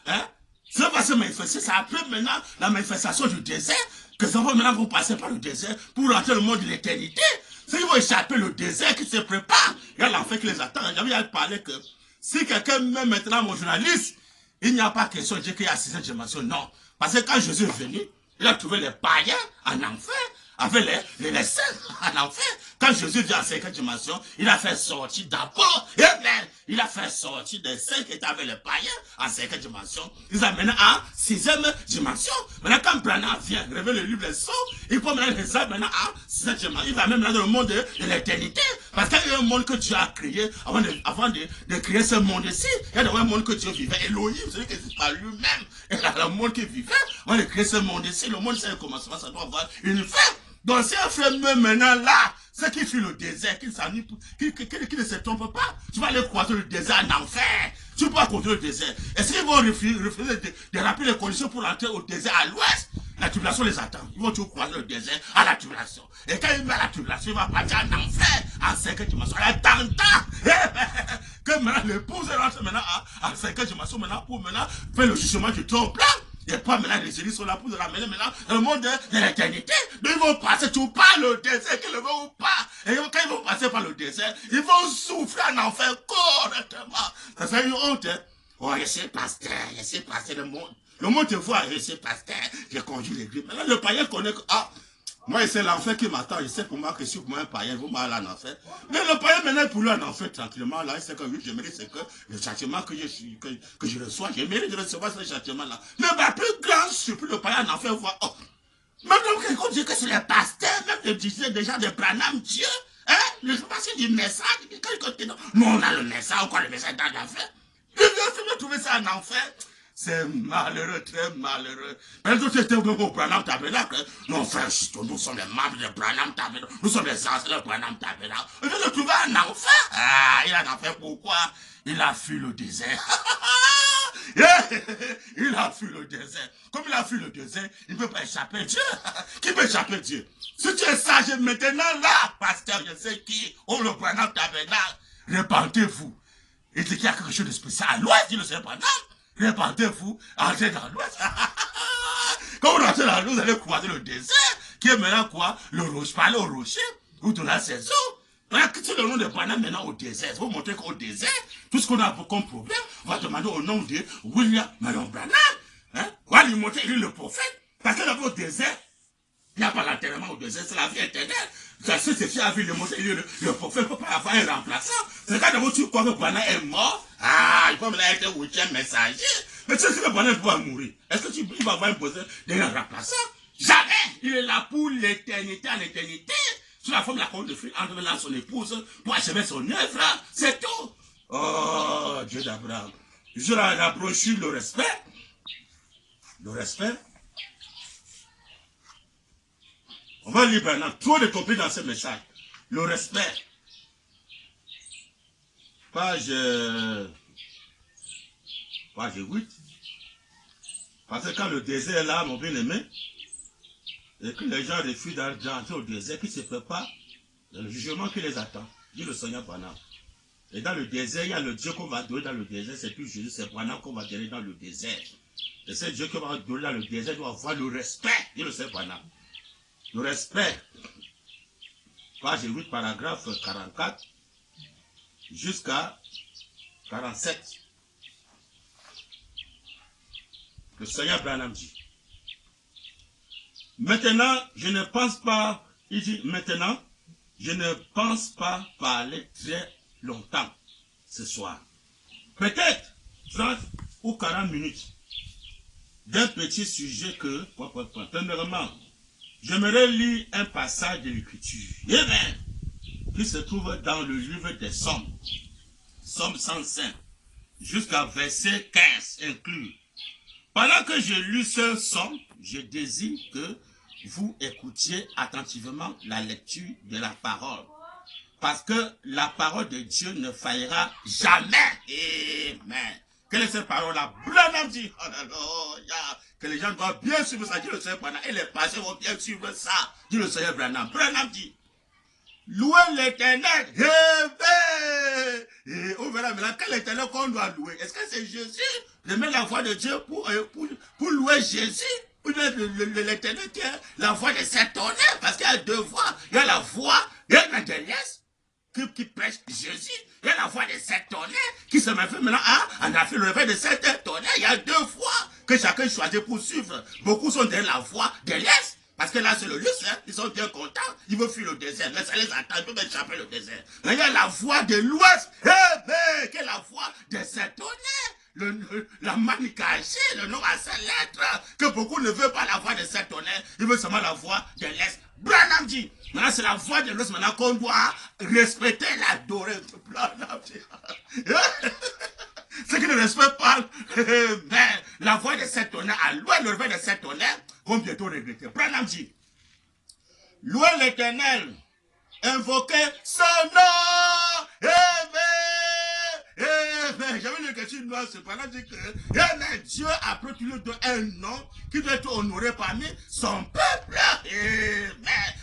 Hein? Dieu va se manifester. C'est après maintenant la manifestation du désert que les enfants maintenant vont passer par le désert pour rentrer dans le monde de l'éternité. Ceux qui vont échapper le désert, qui se préparent, il y a l'enfer qui les attend. J'avais parlé que si quelqu'un met maintenant mon journaliste, il n'y a pas question de dire qu'il y a 6e dimension. Non. Parce que quand Jésus est venu, il a trouvé les païens en enfer. Avec les saints en enfer. Quand Jésus vient en 5e dimension, il a fait sortir d'abord, il a fait sortir des saints qui étaient avec les païens en 5e dimension. Ils amènent en 6e dimension. Maintenant, quand Branham vient révéler le livre des sons, il peut maintenant les amener maintenant en 6e dimension. Il va même dans le monde de l'éternité. Parce qu'il y a un monde que Dieu a créé avant de créer ce monde-ci. Il y a un monde que Dieu vivait. Elohim, celui qui existe par lui-même. Et là, le monde qui vivait, avant de créer ce monde-ci, le monde, c'est le commencement, ça doit avoir une fin. Donc si un frère maintenant là, ceux qui fuient le désert, qui ne se trompent pas, tu vas aller croiser le désert en enfer. Tu ne peux pas croiser le désert. Est-ce qu'ils vont refuser de rappeler les conditions pour entrer au désert à l'ouest? La tribulation les attend. Ils vont toujours croiser le désert à la tribulation. Et quand il met la tribulation, il va partir en enfer, en 5e dimension. En attendant que maintenant l'épouse rentre maintenant en 5e dimension maintenant pour maintenant faire le jugement du trône blanc. Et pas maintenant les élites sont là pour ramener maintenant le monde de l'éternité. Donc ils vont passer tout par le désert, qu'ils le veulent ou pas. Et quand ils vont passer par le désert, ils vont souffrir en enfer correctement. Ça c'est une honte. Hein? Oh, je sais pasteur le monde. Le monde te voit, je sais pasteur, j'ai conduit l'église. Maintenant le païen connaît que, moi c'est l'enfer qui m'attend. Je sais pour moi que si pour moi un païen, vous m'allez en enfer. Mais le païen maintenant pour lui en enfer tranquillement, là, il sait que oui, je mérite, c'est que le châtiment que je reçois, je mérite de recevoir ce châtiment-là. Mais ma plus grande surprise, le païen en enfer voit, même quelqu'un dit que c'est les pasteurs, même le disait déjà de Branham Dieu. Hein? Le passé du message. Nous, on a le message, on croit le message dans l'enfer. Je viens trouver ça en enfer. C'est malheureux, très malheureux. Mais nous, c'était au Branham Tabernacle. Non, frère, nous sommes les membres de Branham Tabernacle. Nous sommes les anciens de Branham Tabernacle. Je viens le trouver en enfer. Ah, il est en enfer pourquoi? Il a fui le désert. Il a fui le désert. Comme il a fui le désert, il ne peut pas échapper à Dieu. Qui peut échapper à Dieu? Si tu es sage maintenant là, pasteur, je sais qui, on le Branham Tabernacle, répandez-vous. Il dit qu'il y a quelque chose de spécial à l'ouest, dit le Seigneur Branham. Répandez-vous, entrez dans l'ouest. Quand vous entrez dans l'ouest, vous allez croiser le désert, qui est maintenant quoi? Le rocher, parler au rocher, ou de la saison. Voilà, c'est le nom de Branham maintenant au désert. Vous montrer qu'au désert, tout ce qu'on a comme problème, on va demander au nom de William Marion Branham. Hein? On va lui montrer qu'il est le prophète. Parce que là, au désert, il n'y a pas l'enterrement au désert, c'est la vie éternelle. C'est fait à vie, le prophète ne peut pas avoir un remplaçant. C'est quand d'abord tu crois que Branham est mort. Ah, il faut me être un huitième messager. Mais tu sais que Branham va mourir. Est-ce que tu vas avoir un besoin d'un remplaçant? Jamais. Il est là pour l'éternité en éternité. Sous la forme de la colonne de fil entre là son épouse pour achever son œuvre. C'est tout. Oh, Dieu d'Abraham. Je la brochure, le respect. Le respect. On va lire maintenant trop de compris dans ce message. Le respect. Page 8. Parce que quand le désert est là, mon bien-aimé, et que les gens refusent d'entrer au désert, qui se préparent, il y a le jugement qui les attend, dit le Seigneur Branham. Et dans le désert, il y a le Dieu qu'on va donner dans le désert, c'est plus Jésus, c'est Branham qu'on va donner dans le désert. Et ce Dieu qu'on va donner dans le désert doit avoir le respect, dit le Seigneur Branham. Le respect, page 8, paragraphe 44, jusqu'à 47. Le Seigneur Branham dit, maintenant, je ne pense pas, il dit, maintenant, je ne pense pas parler très longtemps ce soir. Peut-être 30 ou 40 minutes d'un petit sujet que, premièrement, j'aimerais lire un passage de l'Écriture, qui se trouve dans le livre des Psaumes, Psaume 105, jusqu'à verset 15 inclus. Pendant que je lis ce psaume, je désire que vous écoutiez attentivement la lecture de la parole. Parce que la parole de Dieu ne faillira jamais. Amen. Quelle est cette parole-là? Branham dit, alléluia, que les gens doivent bien suivre ça, dit le Seigneur Branham, et les pasteurs vont bien suivre ça, dit le Seigneur Branham. Branham dit, louez l'Éternel. Et on verra maintenant quel Éternel qu'on doit louer. Est-ce que c'est Jésus? De mettre la voix de Dieu pour louer Jésus? Ou l'Éternel qui est la voix de Saint-Tonnerre? Parce qu'il y a deux voix. Il y a la voix de Nadelias qui prêche Jésus. Il y a la voix de Saint-Tonnerre qui se met maintenant en Afrique. Le réveil de Saint-Tonnerre, il y a deux voix que chacun choisit pour suivre. Beaucoup sont derrière la voix de l'Est. Parce que là, c'est le luxe, hein. Ils sont bien contents. Ils veulent fuir le désert. Mais ça les attend. Ils peuvent échapper le désert. Mais il y a la voix de l'Ouest. Quelle est la voix de Saint-Tonnerre? La manne cachée, le nom à sa lettre. Que beaucoup ne veulent pas la voix de Saint-Tonnerre. Ils veulent seulement la voix de l'Est. Branham dit. Maintenant, c'est la voix de l'Ouest maintenant qu'on doit respecter, l'adorer. Branham dit. Ceux qui ne respectent pas la voix de Saint-Tonnerre, à louer le réveil de Saint-Tonnerre, vont bientôt regretter. Branham dit, louez l'Éternel, invoquez son nom. J'avais une question noire, c'est Branham dit que Dieu a pris un nom qui doit être honoré parmi son peuple.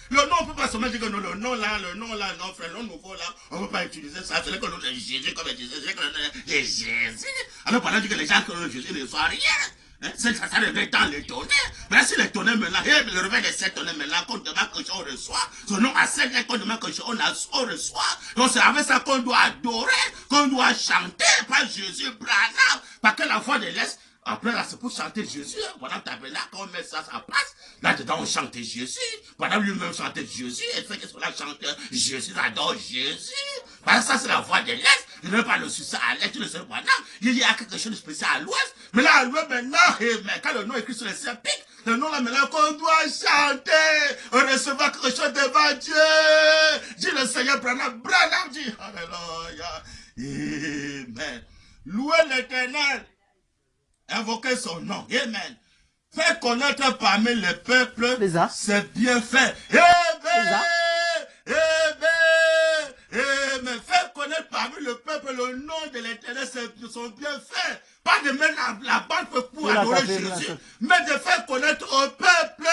Le nom, on ne peut pas seulement dire que non, le nom là, non, frère, le nom nouveau là, on ne peut pas utiliser ça. C'est le nom de Jésus, comme il disait, c'est le nom de Jésus. Alors, Branham dit que les gens qui ont Jésus ne sont rien. Ça réveille dans les tonnerres. Mais si les tonnerres maintenant, le réveil de ces tonnerres maintenant, qu'on demande que on reçoit, son nom à celle qu'on demande que on reçoit. Donc c'est avec ça qu'on doit adorer, qu'on doit chanter, pas Jésus, Branham, parce que la voix de l'Est, après là, c'est pour chanter Jésus. Pendant tabernacle, quand on met ça place, là-dedans, on chante Jésus. Pendant lui-même chanter Jésus, et fait qu'est-ce qu'on a chanté Jésus, adore Jésus. Parce que ça, c'est la voix de l'Est. Il ne veut pas le succès à l'Est, le seul pendant. Il y a quelque chose de spécial à l'Ouest. Mais là, à l'Ouest, maintenant, mais quand le nom est écrit sur les serpents, le nom là maintenant qu'on doit chanter, recevoir quelque chose devant Dieu. Dis le Seigneur, Branham dit, alléluia, amen. Louez l'Éternel, invoquez son nom, amen. Faire connaître parmi les peuples, c'est bien fait. Amen, amen, amen. Faire connaître parmi le peuple le nom de l'Éternel, c'est son bienfait. Pas de mettre la bande pour adorer Jésus, mais de faire connaître au peuple,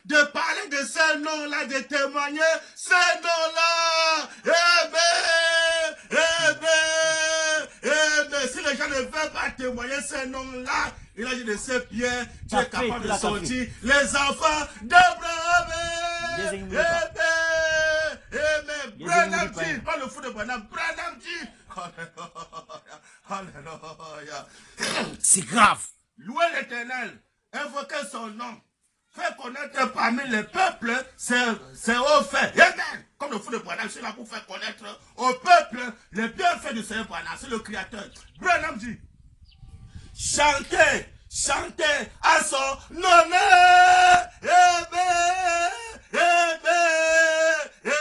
de parler de ces noms-là, de témoigner ces noms-là. Amen, amen, amen. Si les gens ne veulent pas témoigner ces noms-là, il a dit de ces bien, tu es capable de sortir les enfants d'Abraham. Amen, amen. Branham dit, pas le fou de Branham, Branham dit. Alléluia. C'est grave. Louez l'Éternel, invoquez son nom, faire connaître parmi les peuples c'est au fait. Amen. Comme le fou de Branham, je suis là pour faire connaître au peuple les bienfaits du Seigneur Branham, c'est le Créateur. Branham dit, chantez, chantez à son honneur. Amen, amen, amen.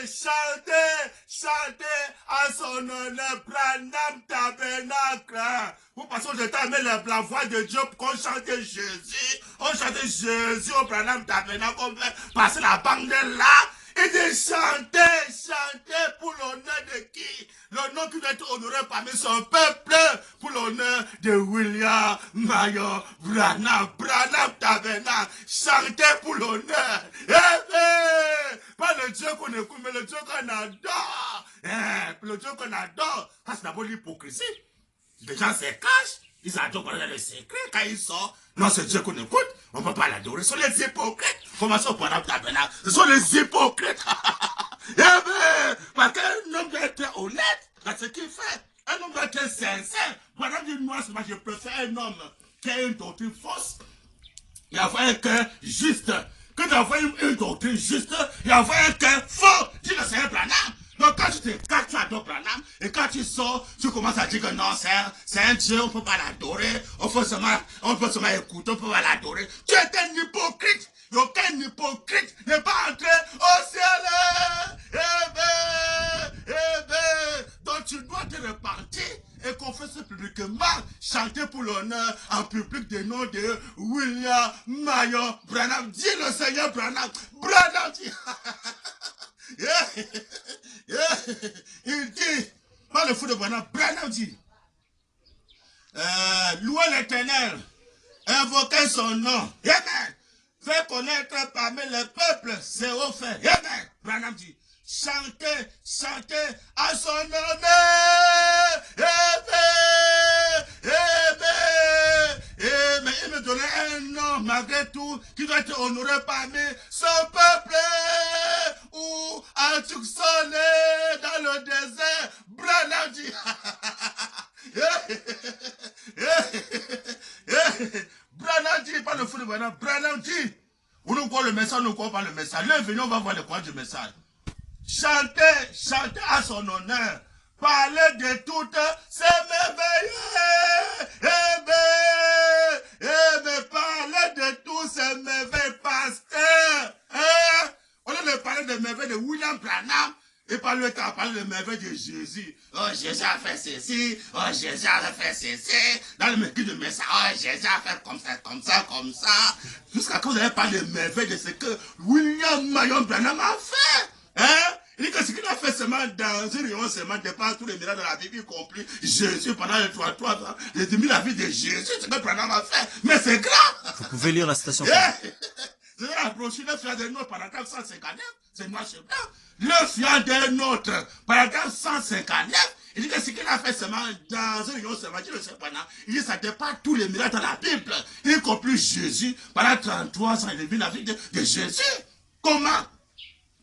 Chantez, chantez à son honneur. Branham Tabernacle. Vous pensez que j'étais aimé la voix de Dieu pour qu'on chantait Jésus. On chantait Jésus au Branham Tabernacle. On fait passer la bande là. Et de chanter, chanter pour l'honneur de qui? L'honneur qui doit être honoré parmi son peuple, pour l'honneur de William Marion Branham, Branham Tabernacle. Chanter pour l'honneur. Pas le Dieu qu'on écoute, mais le Dieu qu'on adore. Le Dieu qu'on adore, ça c'est d'abord l'hypocrisie. Les gens se cachent, ils adorent dans le secret. Quand ils sortent, non, c'est Dieu qu'on écoute, on ne peut pas l'adorer. Ce sont les hypocrites. Commençons par Branham Tabernacle. Ce sont les hypocrites. Parce qu'un homme doit être honnête dans ce qu'il fait. Un homme doit être sincère. Branham dit, moi, je préfère un homme qui a une doctrine fausse et avoir un cœur juste. Que d'avoir une doctrine juste et avoir un cœur faux. Dis le Seigneur Branham. Donc quand tu adores Branham, et quand tu sors, tu commences à dire que non, c'est un Dieu, on ne peut pas l'adorer, on peut seulement écouter, on ne peut pas l'adorer. Tu es un hypocrite. Et aucun hypocrite n'est pas entré au ciel. Donc tu dois te repentir et confesser publiquement, chanter pour l'honneur en public des noms de William Marion Branham. Dis le Seigneur Branham. Branham dit. Il dit, pas le fou de Branham, Branham dit, louez l'Éternel, invoquez son nom, amen. Faites connaître parmi les peuples ses hauts faits, amen. Branham dit, chantez, chantez à son honneur, amen, amen, amen. Il me donnait un nom malgré tout qui doit être honoré parmi son peuple. Où as-tu sonné dans le désert? Branham dit. Branham dit, pas le fou de Branham. Branham dit, on nous croit le message, on ne croit pas le message. Là, venons, on va voir le courage du message. Chantez, chantez à son honneur. Parlez de toutes ces merveilles. Parlez de tous ces merveilles, pasteur. On a parlé des merveilles de William Branham. Et parler de merveilles de Jésus. Oh, Jésus a fait ceci. Oh, Jésus a fait ceci. Dans le message de message, oh, Jésus a fait comme ça, comme ça, comme ça. Jusqu'à quand vous avez parlé de merveilles de ce que William Marion Branham a fait. Il dit que ce qu'il a fait seulement dans une réunion seulement dépasse tous les miracles de la Bible, y compris Jésus pendant les 3 ans. Il a mis la vie de Jésus, ce que Branham a fait. Mais c'est grave. Vous pouvez lire la citation. C'est la brochure, le fiat d'un autre, paragraphe 159, c'est noir sur blanc. Le fiat d'un autre, paragraphe 159, il dit que ce qu'il a fait seulement dans une réunion seulement, il dit que ça dépasse tous les miracles dans la Bible, y compris Jésus, pendant 33 ans, il a vu la vie de Jésus. Comment?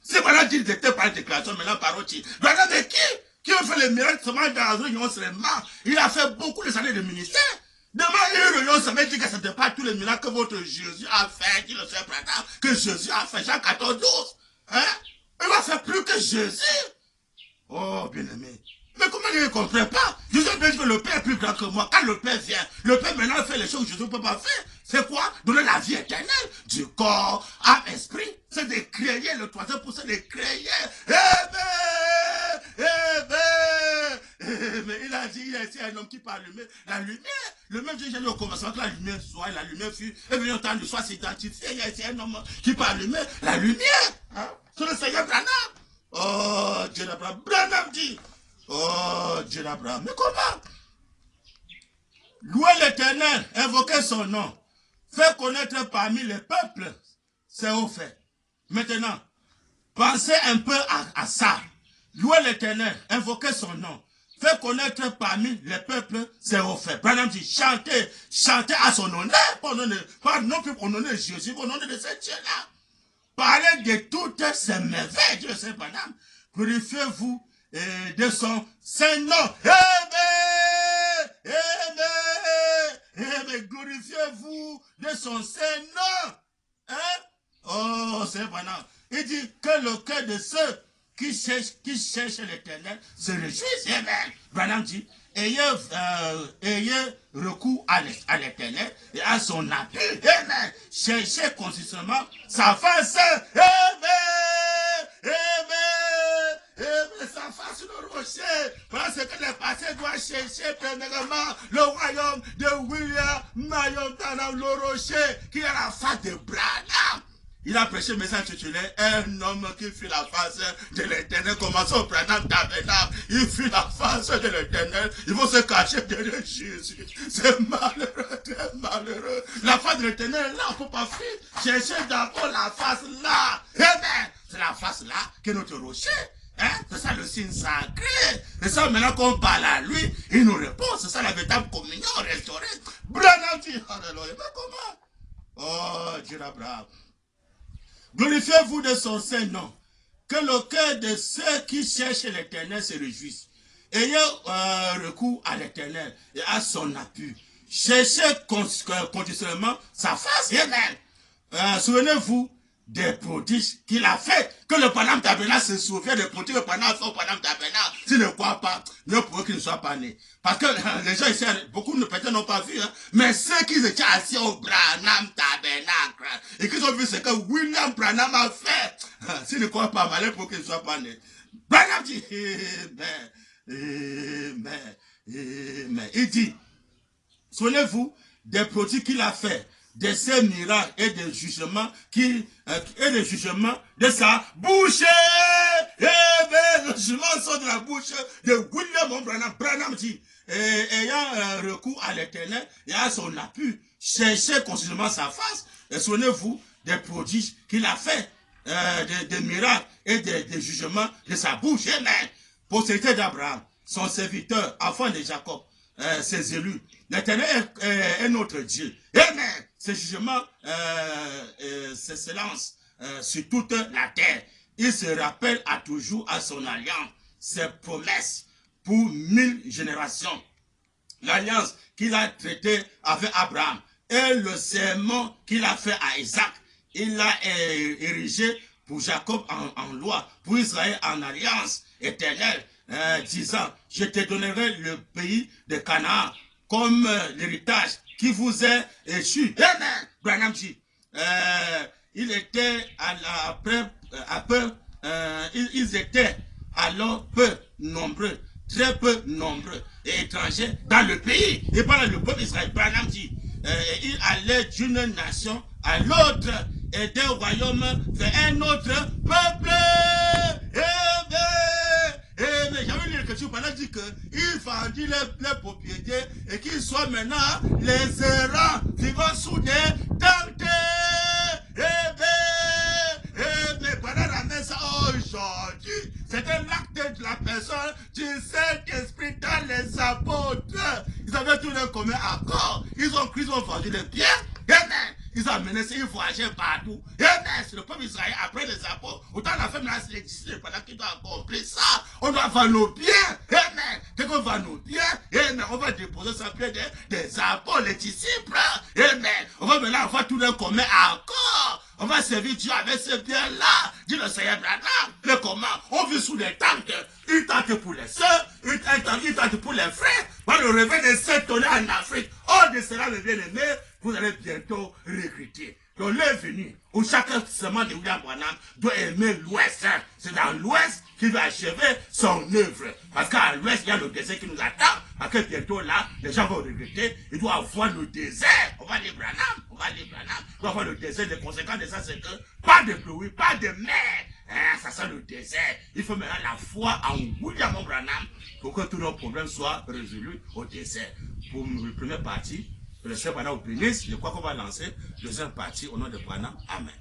C'est voilà qu'il était par déclaration, maintenant par autre. Regardez qui a fait les miracles seulement dans une réunion seulement. Il a fait beaucoup de années de ministère. Demain, une réunion seulement dit que ce n'était pas tous les miracles que votre Jésus a fait, dit le Seigneur Branham, que Jésus a fait, Jean 14, 12. Hein? Il va faire plus que Jésus. Oh, bien-aimé. Mais comment il ne comprend pas? Jésus dit que le Père est plus grand que moi. Quand le Père vient, le Père maintenant fait les choses que Jésus ne peut pas faire. C'est quoi? Donner la vie éternelle. corps, âme, esprit. C'est de créer, le troisième pour c'est de créer. Amen, amen, amen. Il a dit, il y a ici un homme qui parle la lumière. Le même Dieu, j'ai dit au commencement que la lumière soit, et la lumière fut, et venu au temps de soi s'identifier. Il y a ici un homme qui parle la lumière. Hein? C'est le Seigneur Branham. Oh, Dieu d'Abraham. Branham dit. Oh, Dieu d'Abraham. Mais comment? Louer l'Éternel, invoquer son nom, faire connaître parmi les peuples, c'est au fait. Maintenant, pensez un peu à ça. Louer l'Éternel, invoquer son nom, faire connaître parmi les peuples, c'est au fait. Branham dit, chantez à son honneur, pas non plus pour l'honneur de Jésus, pour l'honneur de ce Dieu-là. Parlez de toutes ces merveilles, Dieu sait, Branham. Purifiez-vous de son Saint-Nom. Amen, amen, amen. Glorifiez-vous de son Saint-Nom. Hein? Oh, c'est Branham. Il dit que le cœur de ceux qui cherchent l'Éternel se réjouissent. Amen. Branham dit, ayez recours à l'Éternel et à son appui. Amen. Cherchez consistamment sa face. Amen. Amen. Amen. Sa face sur le rocher. Parce que les passés doivent chercher premièrement le royaume de William Marion Branham, le rocher, qui est la face de Branham. Il a prêché le message intitulé un homme qui fuit la face de l'Éternel. Commençons au Branham Tabernacle. Il fuit la face de l'Éternel. Il faut se cacher derrière Jésus. C'est malheureux, très malheureux. La face de l'Éternel, là, on ne peut pas fuir. Cherchez d'abord la face là. Amen. C'est la face là qui est notre rocher. Hein? C'est ça le signe sacré. C'est ça maintenant qu'on parle à lui, il nous répond. C'est ça la véritable communion restaurée. Branham dit, alléluia. Mais comment? Oh, Dieu d'Abraham. Glorifiez-vous de son Saint-Nom, que le cœur de ceux qui cherchent l'Éternel se réjouisse. Ayez recours à l'Éternel et à son appui. Cherchez continuellement sa face. Amen. Souvenez-vous des prodiges qu'il a fait. Que le Branham Tabernacle se souvient des prodiges que le Branham fait au Branham Tabernacle. S'il ne croit pas, ne pourrait qu'il ne soit pas né. Parce que les gens ici, beaucoup peut-être n'ont pas vu, hein, mais ceux qui étaient assis au Branham Tabernacle et qui ont vu ce que William Branham a fait, s'ils ne croient pas, malheur pour qu'il ne soit pas né. Branham dit, amen, amen, amen. Il dit, souvenez-vous des prodiges qu'il a fait, de ses miracles et des jugements de sa bouche. Le jugement sort de la bouche de William Branham. Branham dit, ayant recours à l'Éternel et à son appui, cherchez continuellement sa face et souvenez-vous des prodiges qu'il a fait, des miracles et des jugements de sa bouche. Amen. Postérité d'Abraham, son serviteur, enfant de Jacob, ses élus. L'Éternel est notre Dieu. Amen. Ses jugements s'élancent sur toute la terre. Il se rappelle à toujours à son alliance, ses promesses pour 1000 générations. L'alliance qu'il a traitée avec Abraham et le serment qu'il a fait à Isaac. Il l'a érigé pour Jacob en loi, pour Israël en alliance éternelle, disant, je te donnerai le pays de Canaan comme l'héritage qui vous est échu. Amen. Branham dit, ils étaient ils étaient alors peu nombreux, très peu nombreux et étrangers dans le pays. Et pendant le peuple d'Israël, Branham dit, il allait d'une nation à l'autre et d'un royaume vers un autre peuple. Mais j'avais lu l'écriture, Branham dit qu'il vendit les propriétés et qu'ils soient maintenant les errants vivant sous des tentes. Mais Branham ramène ça aujourd'hui. C'est un acte de la personne du Saint-Esprit dans les apôtres. Ils avaient tout le commun accord. Ils ont vendu les biens. Amen. Ils ont menacé, ils voyageaient partout. Amen. C'est le peuple d'Israël après les apôtres. Autant la femme, c'est les disciples qui doivent accomplir ça. On doit vendre nos biens. Amen. Dès qu'on vend nos biens, amen, on va déposer ça pied des apôtres, les disciples. Amen. On va maintenant avoir tout le commun accord. On va servir Dieu avec ce bien-là. Dit le Seigneur Branham. Mais comment? On vit sous des tentes. Une tente pour les sœurs, une tente pour les frères. Quand le réveil des saints tournait en Afrique, on cause de cela, mes bien-aimés, vous allez bientôt regretter. Donc, l'heure est venue où chaque semaine de William Branham doit aimer l'Ouest. C'est dans l'Ouest qu'il va achever son œuvre. Parce qu'à l'Ouest, il y a le désert qui nous attend. Parce que bientôt là, les gens vont regretter. Il doit avoir le désert. On va aller Branham. On va aller Branham. Il doit avoir le désert. Les conséquences de ça, c'est que pas de pluie, pas de mer. Hein, ça sent le désert. Il faut maintenant la foi en William Branham pour que tous nos problèmes soient résolus au désert. Pour la première partie, le Seigneur Branham vous bénisse. Je crois qu'on va lancer la deuxième partie au nom de Branham. Amen.